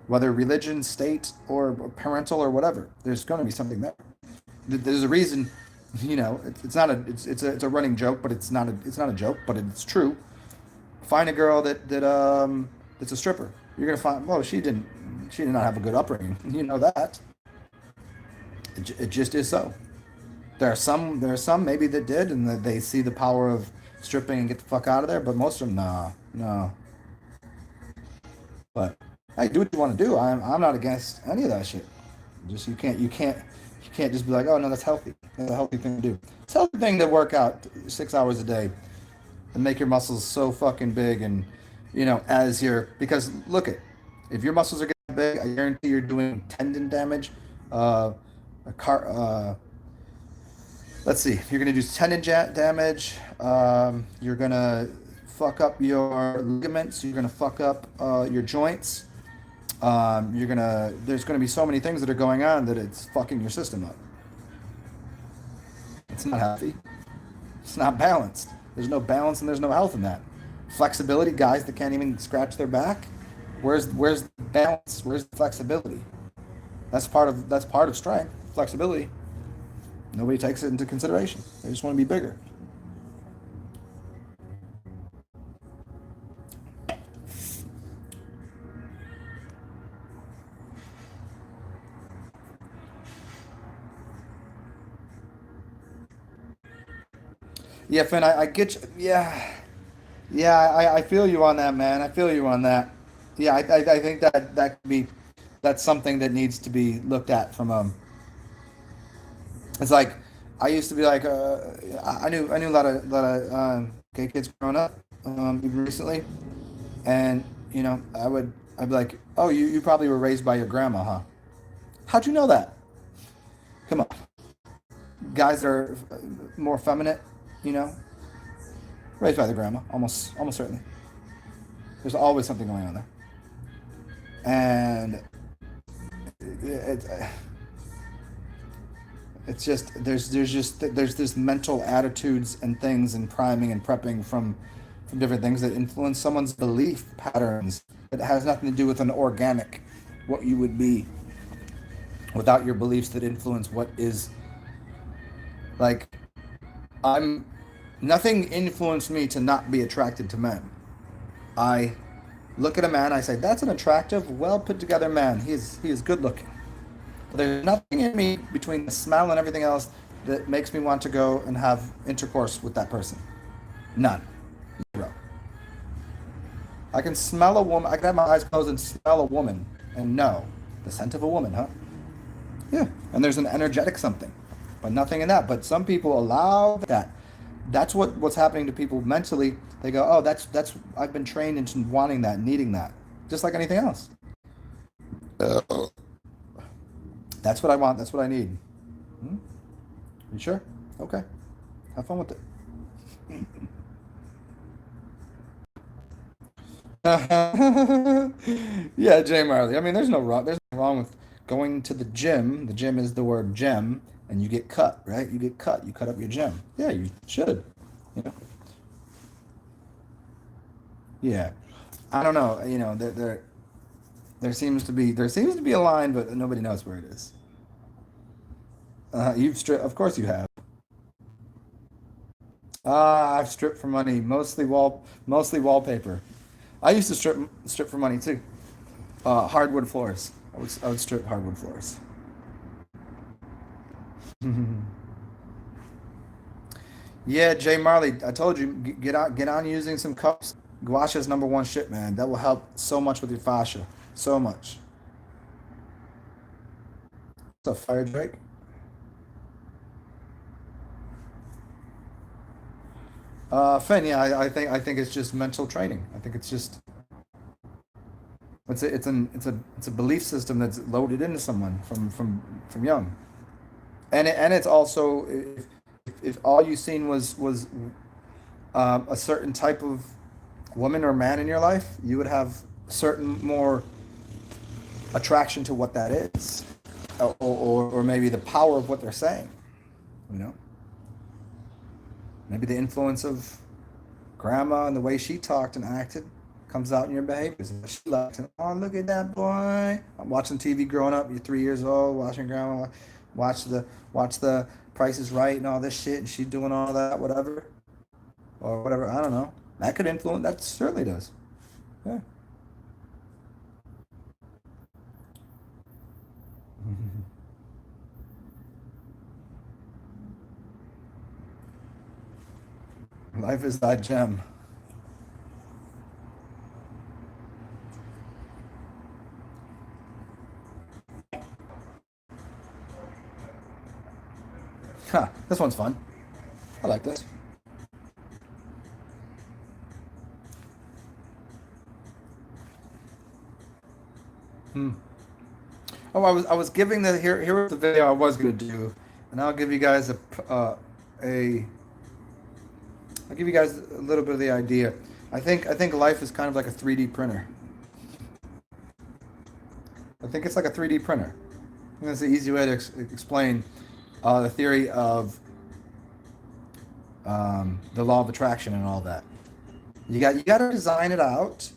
whether religion, state, or parental or whatever. There's going to be something there. There's a reason, it's not a it's a running joke, but it's not a joke, but it's true. Find a girl that's a stripper. You're gonna find, well, she did not have a good upbringing. You know that. It just is so. There are some maybe that did, and that they see the power of stripping and get the fuck out of there. But most of them, nah, no. But hey, do what you want to do. I'm not against any of that shit. Just you can't just be like, oh no, that's healthy. That's a healthy thing to do. It's a healthy thing to work out 6 hours a day and make your muscles so fucking big, and as you're, because look at, if your muscles are getting big, I guarantee you're doing tendon damage. A car Let's see, you're going to do tendon damage. You're going to fuck up your ligaments. You're going to fuck up your joints. There's going to be so many things that are going on that it's fucking your system up. It's not healthy. It's not balanced. There's no balance and there's no health in that. Flexibility, guys that can't even scratch their back. Where's the balance? Where's the flexibility? That's part of strength, flexibility. Nobody takes it into consideration. They just want to be bigger. Yeah, Finn, I get you. Yeah, yeah, I feel you on that, man. I feel you on that. Yeah, I think that could be that's something that needs to be looked at from It's like I used to be like I knew a lot of gay kids growing up, even recently, and I'd be like, oh, you probably were raised by your grandma, huh? How'd you know that? Come on, guys that are more feminine, you know, raised by the grandma, almost certainly. There's always something going on there, and it, it's just there's this mental attitudes and things and priming and prepping from different things that influence someone's belief patterns that has nothing to do with an organic what you would be without your beliefs that influence what is. Like, I'm nothing influenced me to not be attracted to men. I look at a man, I say, that's an attractive, well put together man. He is good looking. But there's nothing in me between the smell and everything else that makes me want to go and have intercourse with that person. None. Zero. I can smell a woman. I can have my eyes closed and smell a woman and know the scent of a woman, huh? Yeah. And there's an energetic something, but nothing in that. But some people allow that. That's what's happening to people mentally. They go, oh, that's I've been trained into wanting that, needing that, just like anything else. That's what I want. That's what I need. Hmm? You sure? Okay. Have fun with it. Yeah, Jay Marley. I mean, there's no wrong with going to the gym. The gym is the word gem, and you get cut, right? You get cut. You cut up your gym. Yeah, you should. You know? Yeah. I don't know. There seems to be a line, but nobody knows where it is. You've stripped. Of course, you have. I've stripped for money, mostly wallpaper. I used to strip for money too. Hardwood floors. I would strip hardwood floors. Yeah, Jay Marley, I told you, get on using some cups. Guasha is number one shit, man. That will help so much with your fascia, so much. What's up, Fire Drake? Finn, yeah, I think it's just mental training. I think it's a belief system that's loaded into someone from young, and it's also if all you seen was a certain type of woman or man in your life, you would have certain more attraction to what that is, or maybe the power of what they're saying. You know, maybe the influence of grandma and the way she talked and acted comes out in your behaviors. She liked it. Oh, look at that boy! I'm watching TV growing up. You're 3 years old, watching grandma watch the Price is Right and all this shit, and she doing all that, whatever or whatever. I don't know. That could influence. That certainly does. Yeah. Life is that gem. Huh, this one's fun. I like this. Hmm. Oh, I was giving the here was the video I was gonna do, and a I'll give you guys a little bit of the idea. I think life is kind of like a 3D printer. I think it's like a 3D printer. I think that's the easy way to explain the theory of the law of attraction and all that. You got to design it out.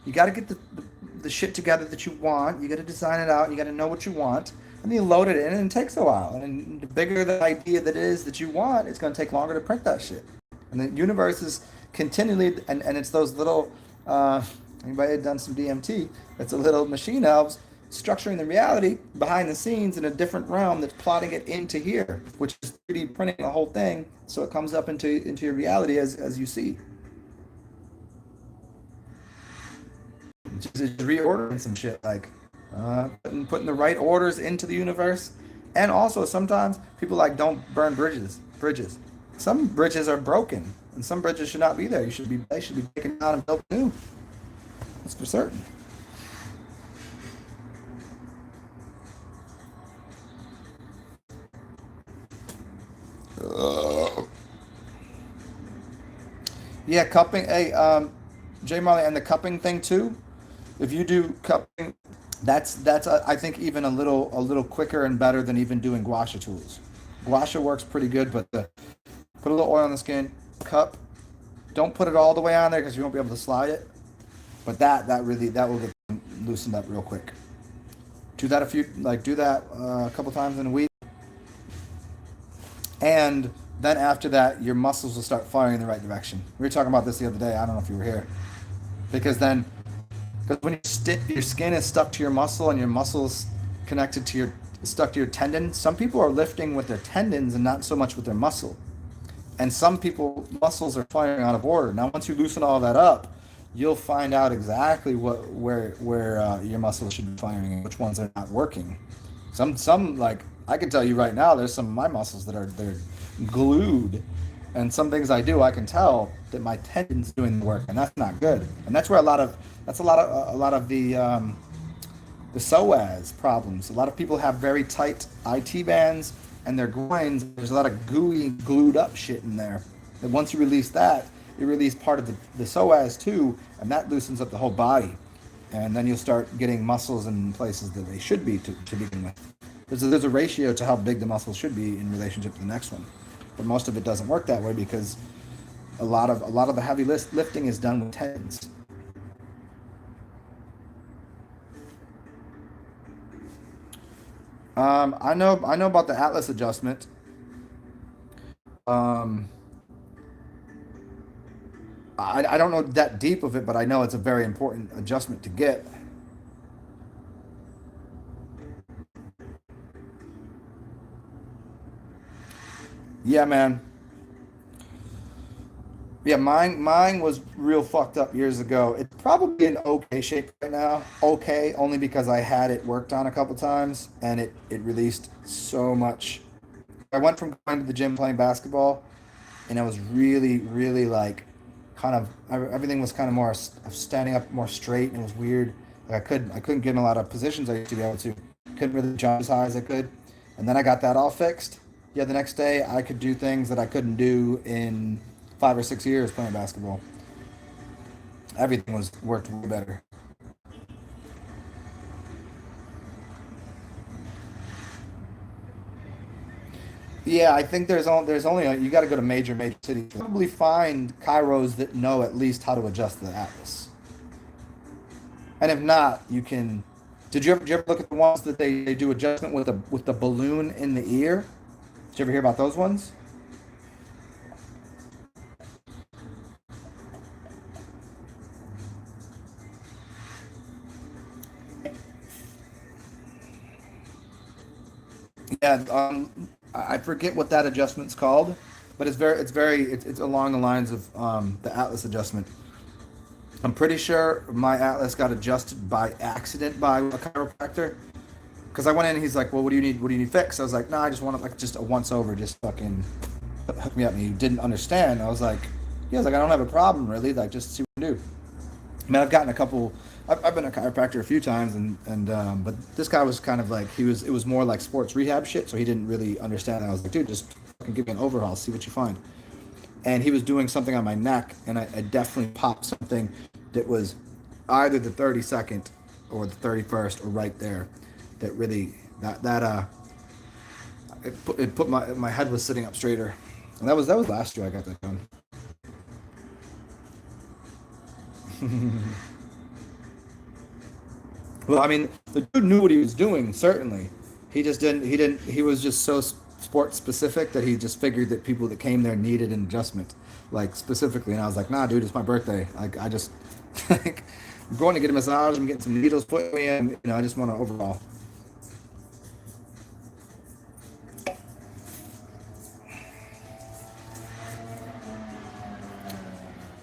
You got to get the shit together that you want. You got to design it out. You got to know what you want, and then you load it in, and it takes a while. And the bigger the idea that is that you want, it's going to take longer to print that shit. And the universe is continually, and it's those little. Anybody had done some DMT? It's a little machine elves structuring the reality behind the scenes in a different realm that's plotting it into here, which is 3D printing the whole thing, so it comes up into your reality as you see. Just reordering some shit, like putting the right orders into the universe. And also sometimes people like don't burn bridges. Some bridges are broken, and some bridges should not be there. They should be taken down and built new. That's for certain. Yeah, cupping. Hey, Jay Marley, and the cupping thing too. If you do cupping, that's I think even a little quicker and better than even doing gua sha tools. Gua sha works pretty good, but put a little oil on the skin, cup. Don't put it all the way on there because you won't be able to slide it. But that will get loosened up real quick. Do that a few, like do that a couple times in a week, and then after that, your muscles will start firing in the right direction. We were talking about this the other day. I don't know if you were here, because then, because when your skin is stuck to your muscle and your muscles connected to your stuck to your tendon, some people are lifting with their tendons and not so much with their muscle. And some people muscles are firing out of order. Now, once you loosen all that up, you'll find out exactly where your muscles should be firing and which ones are not working. Some like I can tell you right now, there's some of my muscles that are they're glued, and some things I do, I can tell that my tendons doing the work, and that's not good. And that's where a lot of the psoas problems. A lot of people have very tight IT bands and their groins. There's a lot of gooey, glued up shit in there. And once you release that, you release part of the psoas too, and that loosens up the whole body. And then you'll start getting muscles in places that they should be to begin with. There's a ratio to how big the muscle should be in relationship to the next one. But most of it doesn't work that way because a lot of the heavy lifting is done with tendons. I know about the Atlas adjustment. Um, I don't know that deep of it, but I know it's a very important adjustment to get. Yeah, man. Yeah, mine was real fucked up years ago. It's probably in okay shape right now. Okay, only because I had it worked on a couple times and it released so much. I went from going to the gym playing basketball, and I was really like kind of everything was kind of more standing up more straight, and it was weird. Like I couldn't get in a lot of positions I used to be able to. Couldn't really jump as high as I could. And then I got that all fixed. Yeah, the next day I could do things that I couldn't do in 5 or 6 years playing basketball. Everything was worked way better. Yeah, I think there's only you got to go to major cities. Probably find chiros that know at least how to adjust the atlas. And if not, you can. Did you ever look at the ones that they do adjustment with the balloon in the ear? Did you ever hear about those ones? Yeah, I forget what that adjustment's called, but it's along the lines of the atlas adjustment. I'm pretty sure my atlas got adjusted by accident by a chiropractor. Because I went in and he's like, "Well, what do you need? What do you need fixed?" I was like, "No, I just want it like just a once over, just fucking hook me up." And he didn't understand. I was like, "Yeah, I was like, I don't have a problem really. Like, just see what I do." I mean, I've gotten a couple. I've been a chiropractor a few times, and but this guy was kind of like he was. It was more like sports rehab shit, so he didn't really understand. I was like, "Dude, just fucking give me an overhaul, see what you find." And he was doing something on my neck, and I definitely popped something that was either the 32nd or the 31st or right there. That really it put my head was sitting up straighter, and that was last year I got that done. Well, I mean, the dude knew what he was doing. Certainly, he just didn't. He didn't. He was just so sports specific that he just figured that people that came there needed an adjustment, like specifically. And I was like, nah, dude, it's my birthday. Like, I just like I'm going to get a massage. I'm getting some needles put in me in. You know, I just want to overall.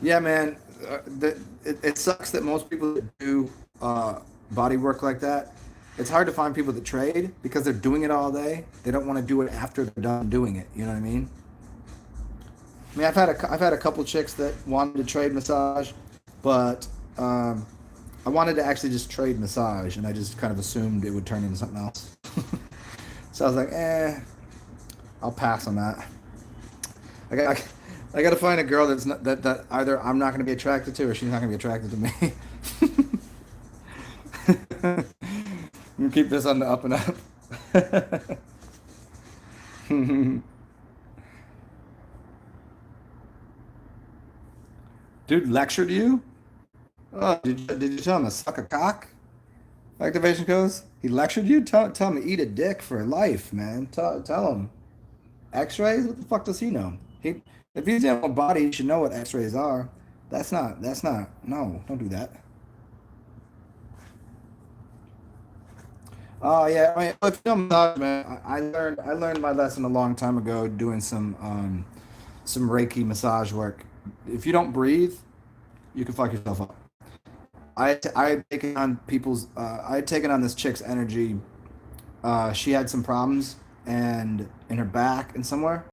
Yeah, man. It sucks that most people that do body work like that, it's hard to find people that trade because they're doing it all day. They don't want to do it after they're done doing it. You know what I mean? I mean, I've had a couple chicks that wanted to trade massage, but I wanted to actually just trade massage, and I just kind of assumed it would turn into something else. So I was like, I'll pass on that. I got to find a girl that either I'm not going to be attracted to or she's not going to be attracted to me. You keep this on the up and up. Dude lectured you? Oh, did you tell him to suck a cock? Activation codes? He lectured you? Tell him to eat a dick for life, man. Tell him. X-rays? What the fuck does he know? He, if he's in a body, he should know what X-rays are. That's not. No, don't do that. Oh yeah, I mean, if you know massage, man, I learned my lesson a long time ago doing some Reiki massage work. If you don't breathe, you can fuck yourself up. I had taken on I had taken on this chick's energy. She had some problems and in her back and somewhere.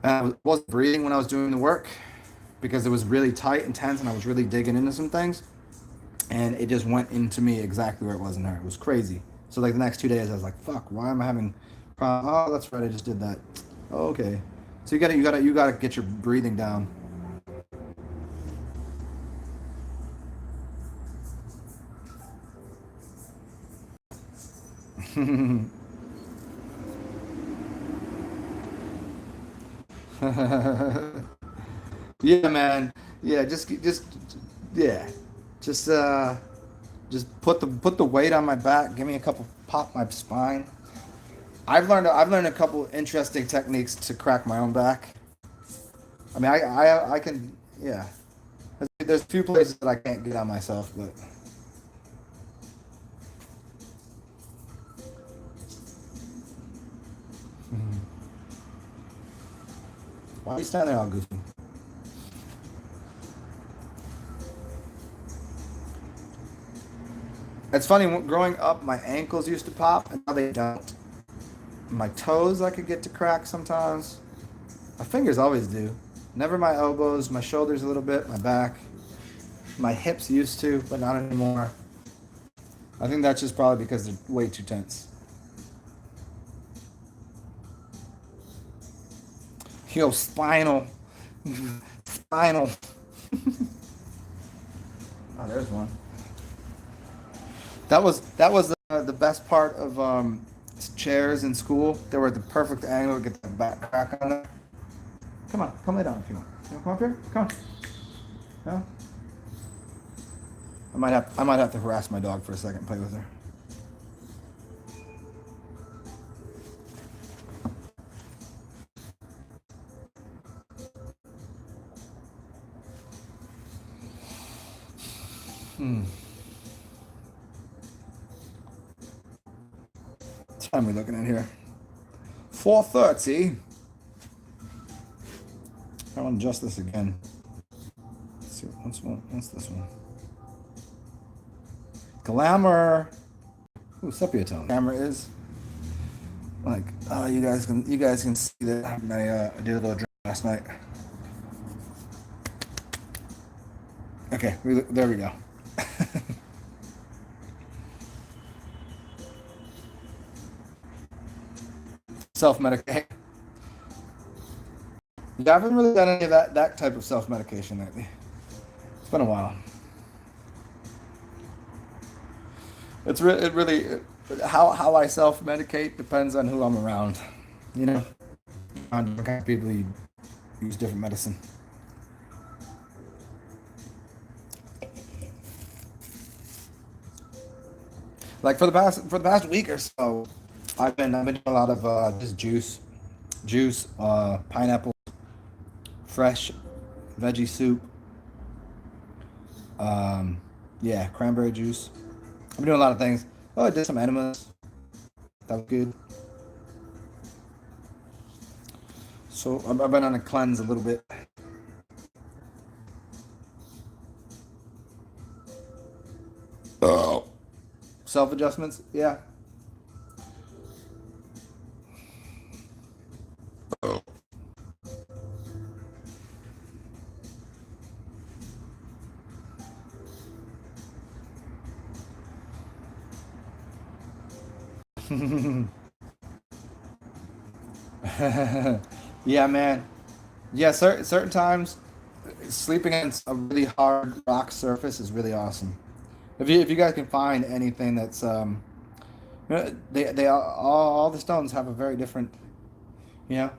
And wasn't breathing when I was doing the work because it was really tight and tense, and I was really digging into some things, and it just went into me exactly where it was in her. It was crazy. So like the next 2 days, I was like, "Fuck, why am I having problems? Oh, that's right, I just did that. Oh, okay." So you gotta get your breathing down. Yeah, man. Yeah, yeah, just just put the weight on my back. Give me a couple pop my spine. I've learned a couple interesting techniques to crack my own back. I mean, I can, yeah. There's a few places that I can't get on myself, but why are you standing there all goofy? It's funny. Growing up, my ankles used to pop, and now they don't. My toes I could get to crack sometimes. My fingers always do. Never my elbows, my shoulders a little bit, my back. My hips used to, but not anymore. I think that's just probably because they're way too tense. Yo, spinal. Spinal. Oh, there's one. That was the best part of chairs in school. They were at the perfect angle to get the back crack on there. Come on, come lay down if you want. You want to come up here? Come on. No? I might have to harass my dog for a second, play with her. Hmm. What time are we looking at here? 4:30. I want to adjust this again. Let's see what's this one? Glamour. Ooh, sepia tone. Glamour is like, oh, you guys can see that I did a little drink last night. Okay, there we go. Self medicate. Yeah, I haven't really done any of that type of self medication lately. It's been a while. It really how I self medicate depends on who I'm around. You know, on different kind of people you use different medicine. Like for the past week or so, I've been doing a lot of just juice, pineapple, fresh veggie soup, yeah, cranberry juice. I've been doing a lot of things. Oh, I did some enemas. That was good. So I've been on a cleanse a little bit. Oh. Self adjustments, yeah. Yeah, man. Yeah, certain times sleeping on a really hard rock surface is really awesome. If you guys can find anything that's they all the stones have a very different, you know,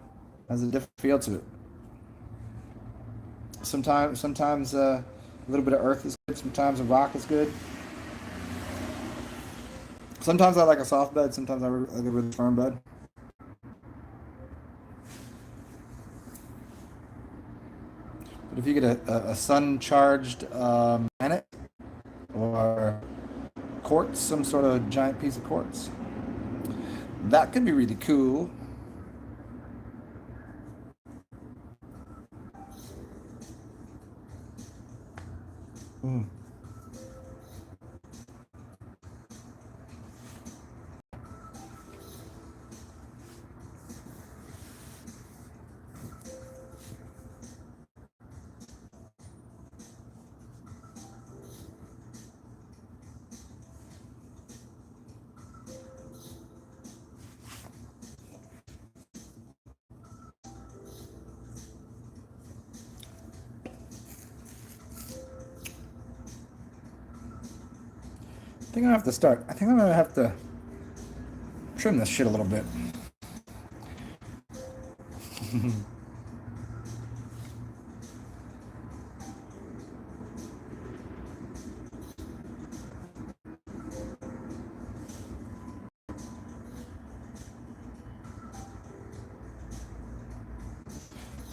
has a different feel to it. Sometimes a little bit of earth is good. Sometimes a rock is good. Sometimes I like a soft bed. Sometimes I like a really firm bed. But if you get a sun charged granite or quartz, some sort of giant piece of quartz, that could be really cool. Mm. I think I have to start. I think I'm gonna have to trim this shit a little bit.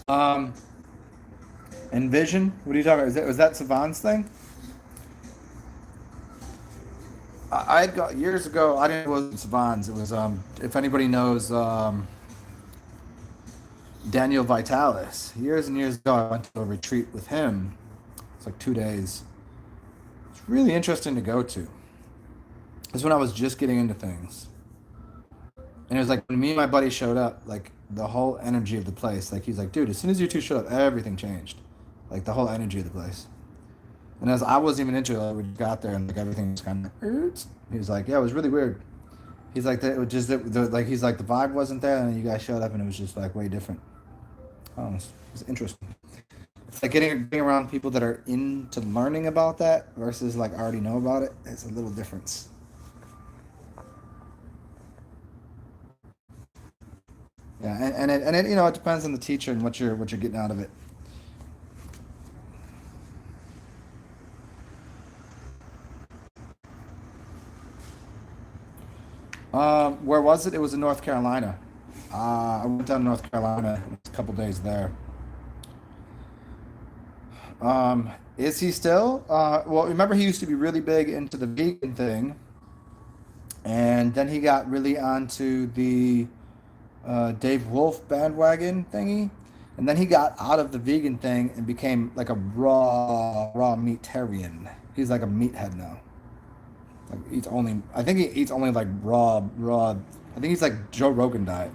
Um, Envision. What are you talking about? Was that Savant's thing? I had got years ago. I didn't. It wasn't Savant's. It was if anybody knows Daniel Vitalis. Years and years ago, I went to a retreat with him. It's like 2 days. It's really interesting to go to. It's when I was just getting into things. And it was like when me and my buddy showed up, like the whole energy of the place. Like he's like, dude, as soon as you two showed up, everything changed. Like the whole energy of the place. And as I wasn't even into it, like, we got there and like everything was kind of. He was like, yeah, it was really weird. He's like, that it was just like he's like the vibe wasn't there, and then you guys showed up and it was just like way different. It's interesting. It's like getting around people that are into learning about that versus like already know about it. It's a little difference. Yeah, and it it depends on the teacher and what you're getting out of it. Where was it? It was in North Carolina. I went down to North Carolina. It was a couple days there. Is he still? Well, remember he used to be really big into the vegan thing, and then he got really onto the Dave Wolf bandwagon thingy, and then he got out of the vegan thing and became like a raw meatarian. He's like a meathead now. Like eats only. I think he eats only like raw. I think he's like Joe Rogan diet.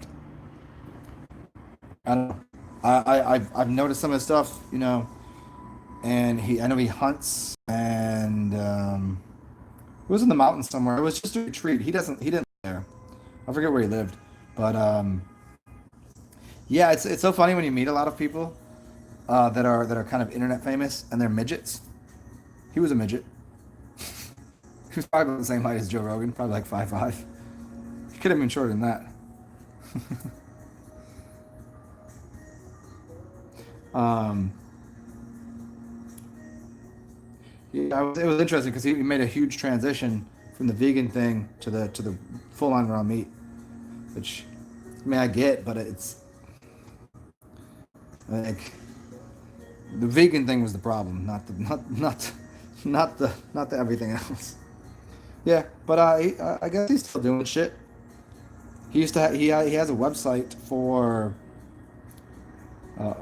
I don't know. I've noticed some of his stuff, and I know he hunts and it was in the mountains somewhere. It was just a retreat. He didn't live there. I forget where he lived, but yeah, it's so funny when you meet a lot of people that are kind of internet famous and they're midgets. He was a midget. He was probably about the same height as Joe Rogan, probably like 5'5". He could have been shorter than that. Um, yeah, it was interesting because he made a huge transition from the vegan thing to the full on raw meat, which I mean I get, but it's like the vegan thing was the problem, not the everything else. Yeah, but I guess he's still doing shit. He used to he has a website for uh,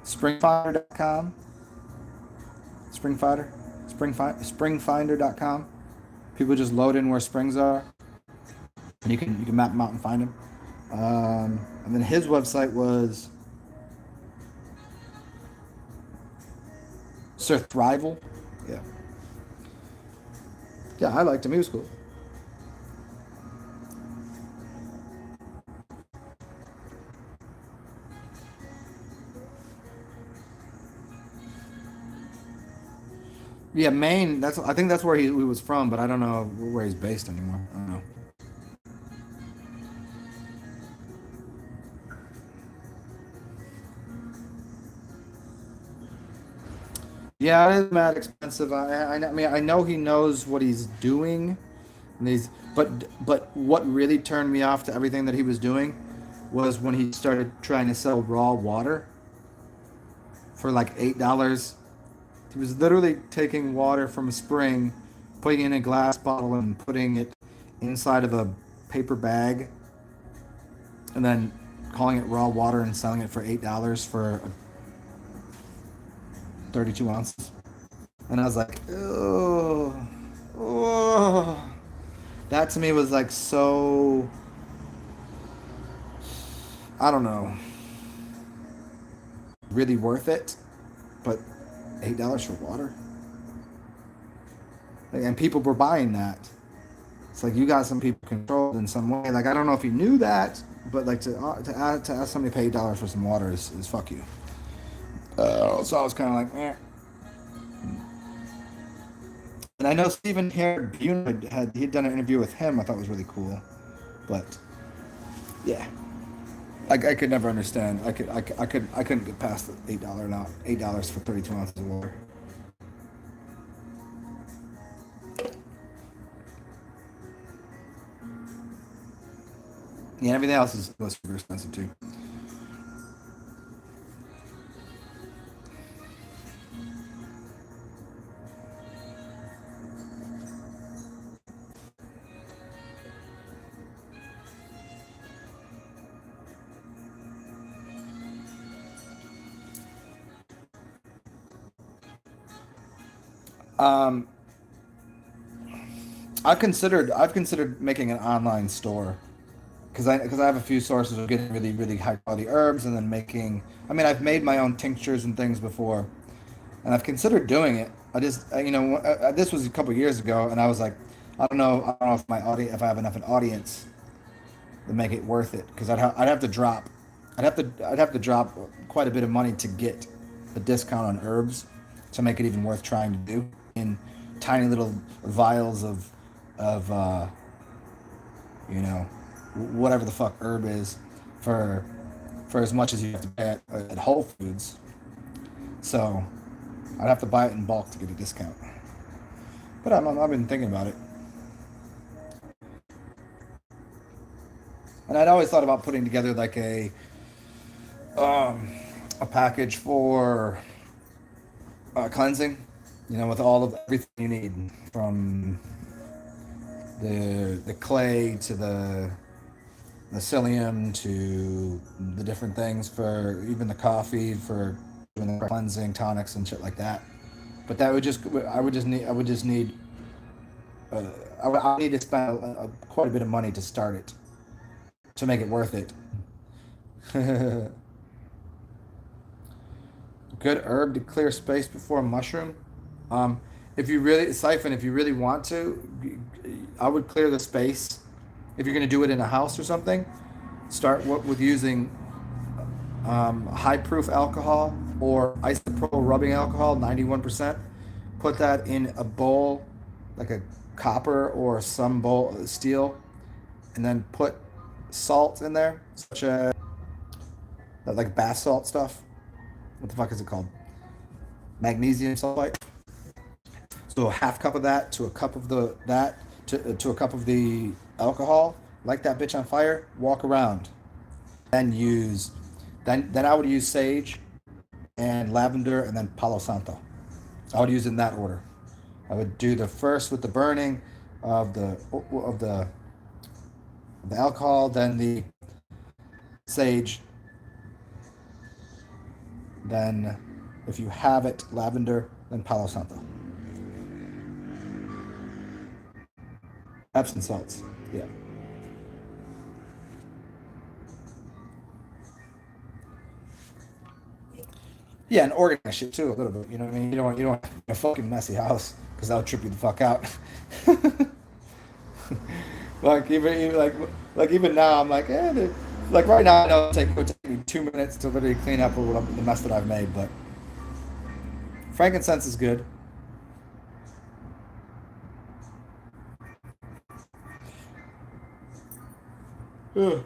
springfinder.com, springfinder, springfinder.com. People just load in where springs are, and you can map them out and find them. And then his website was Sir Thrival. Yeah, yeah, I liked him. He was cool. Yeah, Maine. I think that's where he was from, but I don't know where he's based anymore. I don't know. Yeah, it is mad expensive. I mean I know he knows what he's doing, And these, but what really turned me off to everything that he was doing was when he started trying to sell raw water for like $8. He was literally taking water from a spring, putting it in a glass bottle, and putting it inside of a paper bag, and then calling it raw water and selling it for $8 for 32 ounces. And I was like, oh, oh. That to me was like so, I don't know, really worth it, but $8 for water, and people were buying that. It's like you got some people controlled in some way. Like I don't know if you knew that, but like to ask somebody to pay $8 for some water is fuck you. So I was kind of like, eh. And I know Stephen Herod he'd done an interview with him. I thought was really cool, but yeah, I could never understand. I couldn't get past the $8 not $8 for 32 ounces of water. Yeah, everything else was super expensive too. Um, I've considered making an online store because I have a few sources of getting really high quality herbs and then making. I mean, I've made my own tinctures and things before, and I've considered doing it. I just this was a couple years ago, and I was like, I don't know if my audience if I have enough an audience to make it worth it because I'd have to drop, I'd have to drop quite a bit of money to get a discount on herbs to make it even worth trying to do in tiny little vials of you know, whatever the fuck herb is for as much as you have to pay at Whole Foods. So I'd have to buy it in bulk to get a discount. But I've been thinking about it, and I'd always thought about putting together like um, a package for cleansing. You know, with all of everything you need from the clay to the psyllium to the different things for even the coffee for doing the cleansing tonics and shit like that. But that would just I would just need uh, I would need to spend quite a bit of money to start it to make it worth it. Good herb to clear space before a mushroom. Um, if you really siphon, if you really want to, I would clear the space. If you're going to do it in a house or something, start with using high proof alcohol or isopropyl rubbing alcohol, 91%. Put that in a bowl, like a copper or some bowl, steel, and then put salt in there, such as like bath salt stuff. What the fuck is it called? Magnesium sulfite. So a half cup of that to a cup of to a cup of the alcohol. Light that bitch on fire. Walk around. Then use, then I would use sage and lavender and then Palo Santo. I would use it in that order. I would do the first with the burning of the alcohol, then the sage, then if you have it, lavender, then Palo Santo. Epsom salts. Yeah. Yeah, and organize shit too a little bit. You know what I mean? You don't have a fucking messy house because that'll trip you the fuck out. Like like even now I'm like like right now I know it would take me 2 minutes to literally clean up the mess that I've made, but frankincense is good. Ugh.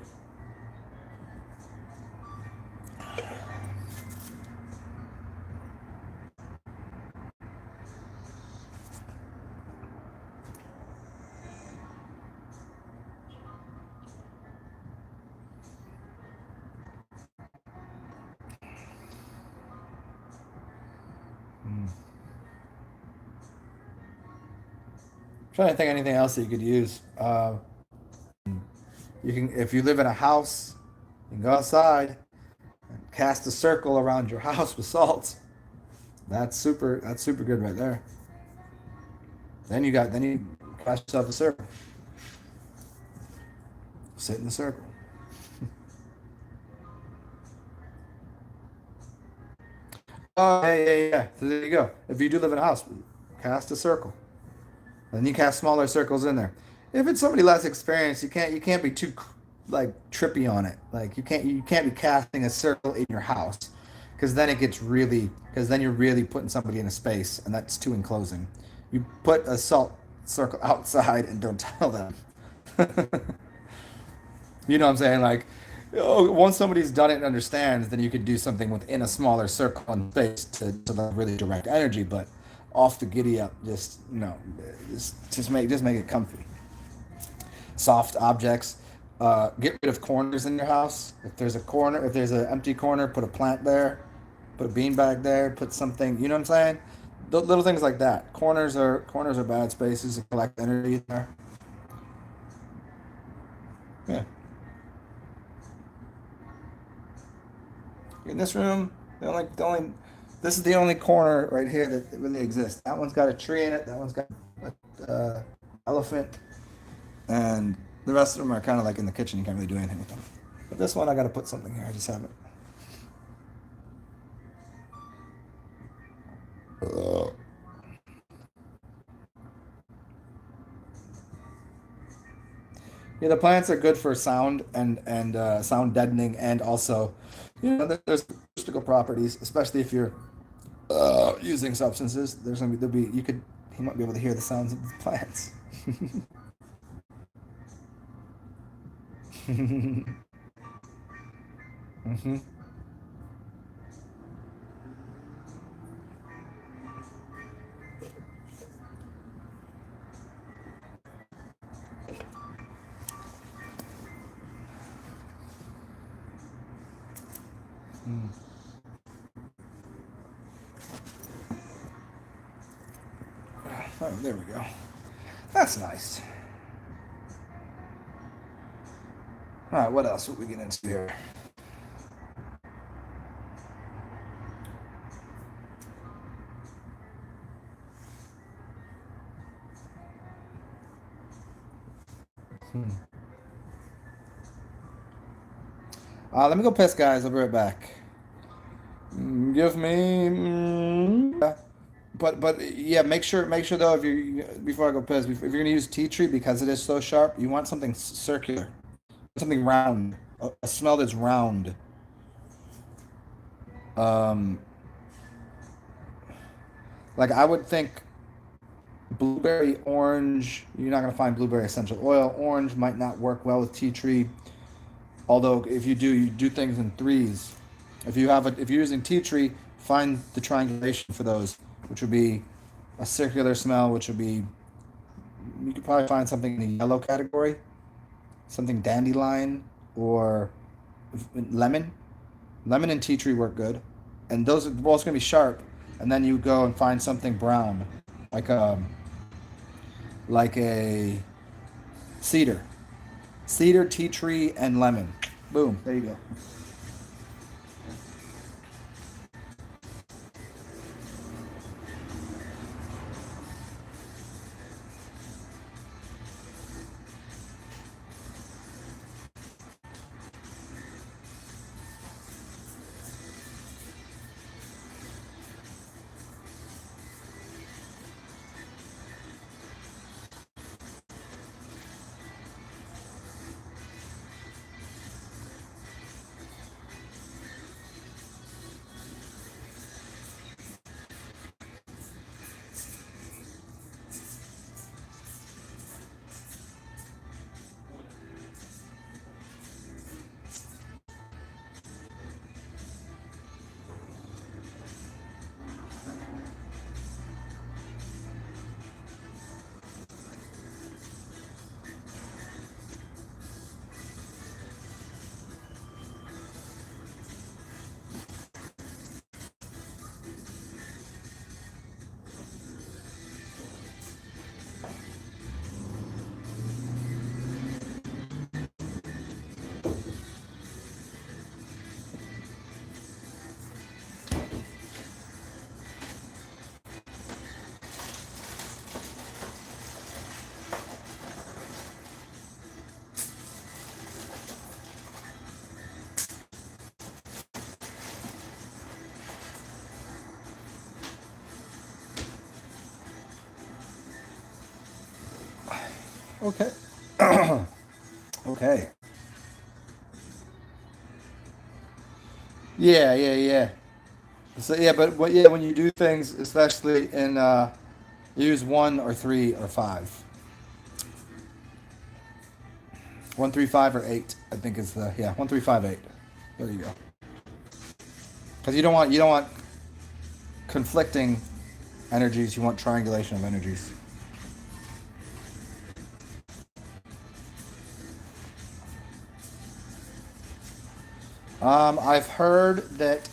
trying to think of anything else that you could use. You can, if you live in a house, you can go outside and cast a circle around your house with salt. That's super. That's super good right there. Then you cast yourself a circle. Sit in the circle. Oh yeah. So there you go. If you do live in a house, cast a circle. And you cast smaller circles in there. If it's somebody less experienced, you can't be too like trippy on it. Like you can't be casting a circle in your house because then it gets really because then you're really putting somebody in a space and that's too enclosing. You put a salt circle outside and don't tell them. You know what I'm saying? Like, oh, once somebody's done it and understands, then you could do something within a smaller circle and space to like really direct energy. But off the giddy up, just no, just make it comfy. Soft objects. Get rid of corners in your house. If there's a corner, if there's an empty corner, put a plant there, put a beanbag there, put something. You know what I'm saying? Little things like that. Corners are bad spaces to collect energy there. Yeah. In this room, the only this is the only corner right here that really exists. That one's got a tree in it. That one's got a elephant, and the rest of them are kind of like in the kitchen. You can't really do anything with them. But this one, I got to put something here. I just haven't. Uh, yeah, the plants are good for sound and sound deadening, and also, there's acoustical properties, especially if you're using substances. There'll be you might be able to hear the sounds of the plants. Hmm. Oh, there we go. That's nice. All right, what else would we get into here? Hmm. Let me go piss, guys. I'll be right back. Give me. But yeah, make sure though if you before I go piss, if you're gonna use tea tree because it is so sharp, you want something circular, something round, a smell that's round. Um, like I would think blueberry orange. You're not gonna find blueberry essential oil. Orange might not work well with tea tree. Although if you do, you do things in threes. If you're using tea tree, find the triangulation for those, which would be a circular smell, which would be you could probably find something in the yellow category, something dandelion or lemon. Lemon and tea tree work good, and those are both gonna be sharp. And then you go and find something brown, like like a cedar, tea tree, and lemon. Boom, there you go. Okay. Okay. Yeah, yeah, yeah. So yeah, but what? Yeah, when you do things, especially in use one or three or five, 1, 3, 5, or 8. I think is the yeah 1, 3, 5, 8. There you go. Because you don't want conflicting energies. You want triangulation of energies. I've heard that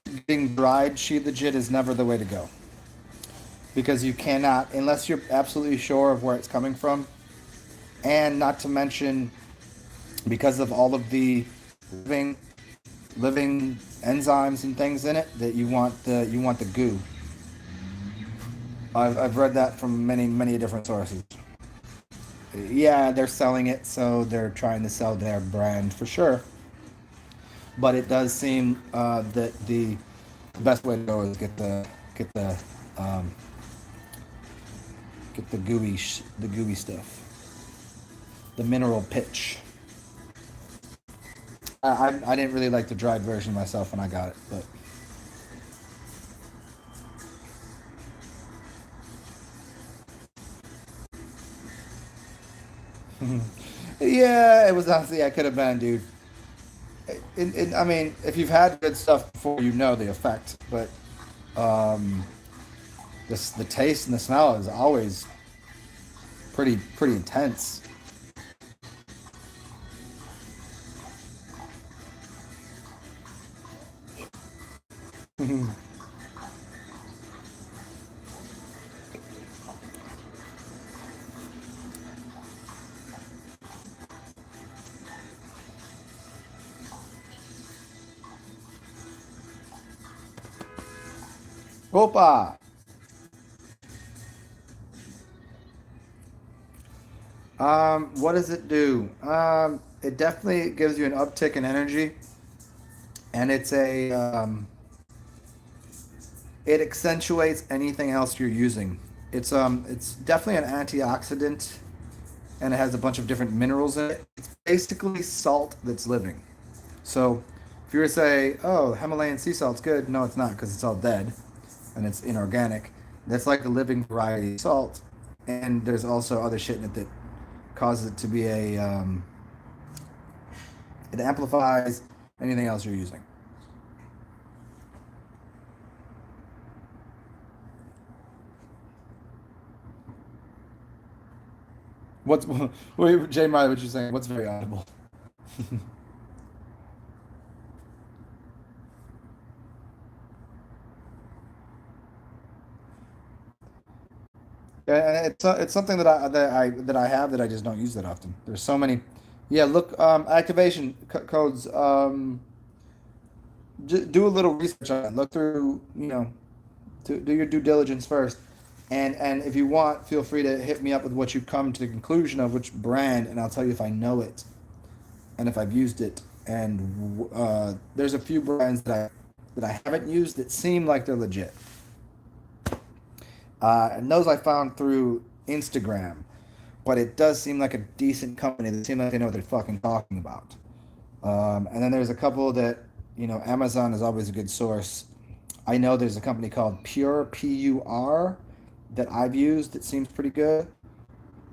getting dried Shilajit is never the way to go because you cannot unless you're absolutely sure of where it's coming from, and not to mention because of all of the living living enzymes and things in it that you want the goo. I've read that from many different sources. Yeah, they're selling it, so they're trying to sell their brand for sure. But it does seem that the best way to go is um, get the gooey stuff, the mineral pitch. I didn't really like the dried version myself when I got it, but yeah, it was honestly I could have been, dude. I mean, if you've had good stuff before, you know the effect, but um, the taste and the smell is always pretty intense. Opa. What does it do? It definitely gives you an uptick in energy, and it accentuates anything else you're using. It's definitely an antioxidant, and it has a bunch of different minerals in it. It's basically salt that's living. So, if you were to say, "Oh, Himalayan sea salt's good," no, it's not because it's all dead, and it's inorganic. That's like a living variety of salt, and there's also other shit in it that causes it to be it amplifies anything else you're using. What's wait, J. Miley, what you saying? What's very audible? Yeah, it's something that I have that I just don't use that often. There's so many. Yeah, look, activation codes. Do a little research on it. Look through, do your due diligence first, and if you want, feel free to hit me up with what you come to the conclusion of which brand, and I'll tell you if I know it and if I've used it. And there's a few brands that I haven't used that seem like they're legit. And those I found through Instagram, but it does seem like a decent company. They seem like they know what they're fucking talking about. And then there's a couple that, Amazon is always a good source. I know there's a company called Pure, Pur, that I've used that seems pretty good.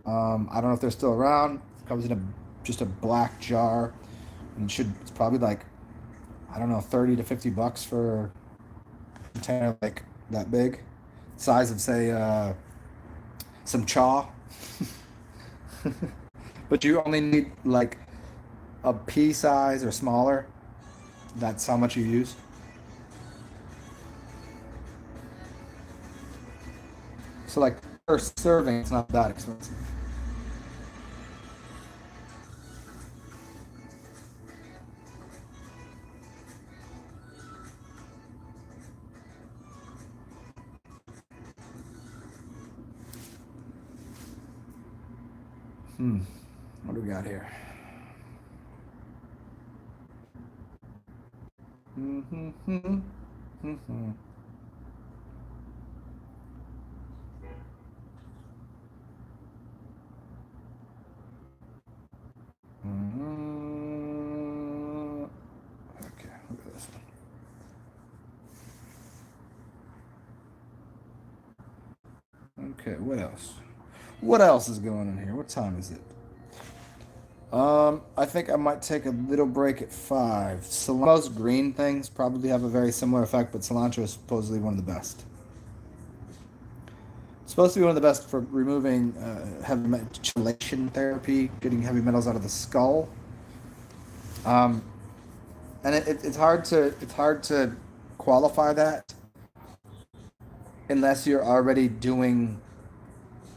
I don't know if they're still around. It comes in just a black jar, and it's probably like, I don't know, 30 to 50 bucks for a container like that big, size of say some chaw. But you only need like a pea size or smaller. That's how much you use. So like per serving, it's not that expensive. Hmm. What do we got here? Mm-hmm. Mm-hmm. Okay, what else? What else is going on here? What time is it? I think I might take a little break at 5. Most green things probably have a very similar effect, but cilantro is supposedly one of the best. It's supposed to be one of the best for removing heavy chelation therapy, getting heavy metals out of the skull. Um, and it's hard to qualify that unless you're already doing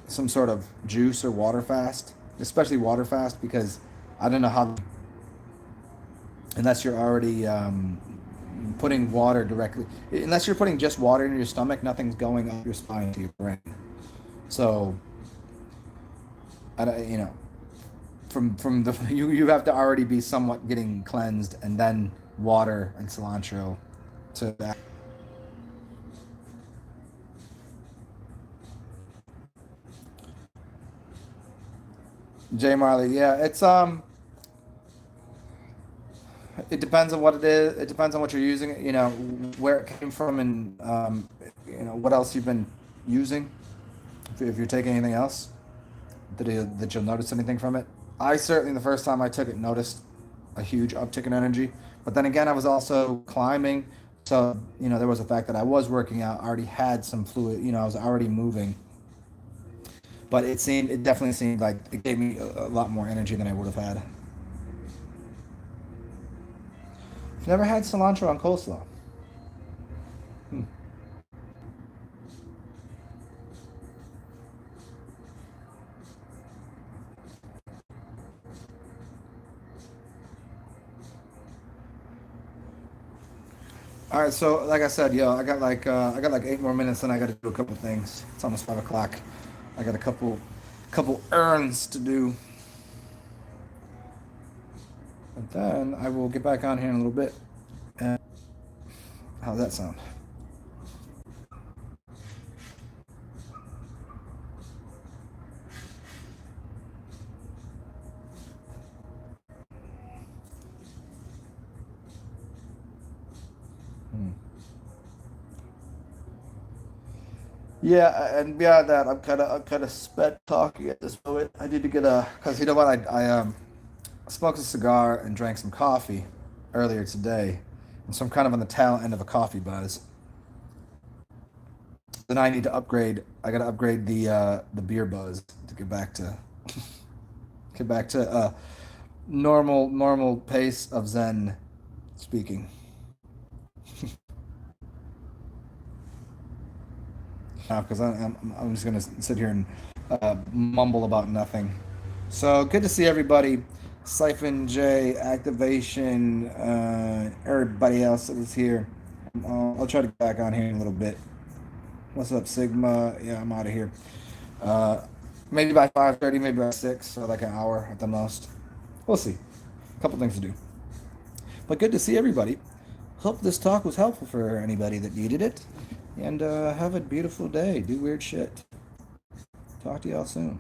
some sort of juice or water fast, especially water fast, because I don't know how, unless you're already putting water directly, unless you're putting just water in your stomach, nothing's going up your spine to your brain. So, I don't, from the you have to already be somewhat getting cleansed, and then water and cilantro to that. Jay Marley, yeah, it depends on what it is. It depends on what you're using. Where it came from, and what else you've been using. If you're taking anything else, that you'll notice anything from it. I certainly, the first time I took it, noticed a huge uptick in energy. But then again, I was also climbing, so there was the fact that I was working out. I already had some fluid. I was already moving. But it definitely seemed like it gave me a lot more energy than I would have had. I've never had cilantro on coleslaw. Hmm. All right, so like I said, I got like 8 more minutes, and I got to do a couple things. It's almost 5 o'clock. I got a couple errands to do, and then I will get back on here in a little bit. And how's that sound? Hmm. Yeah, and beyond that, I'm kind of spent talking at this moment. I need to get because you know what, I smoked a cigar and drank some coffee earlier today, and so I'm kind of on the tail end of a coffee buzz. Then I need to upgrade. I got to upgrade the beer buzz to get back to normal pace of Zen speaking. Because I'm just gonna sit here and mumble about nothing. So good to see everybody. Siphon J, Activation, everybody else that was here. I'll try to get back on here in a little bit. What's up, Sigma? Yeah, I'm out of here. Uh, maybe by 5:30, maybe by 6, so like an hour at the most. We'll see. A couple things to do. But good to see everybody. Hope this talk was helpful for anybody that needed it. And have a beautiful day. Do weird shit. Talk to y'all soon.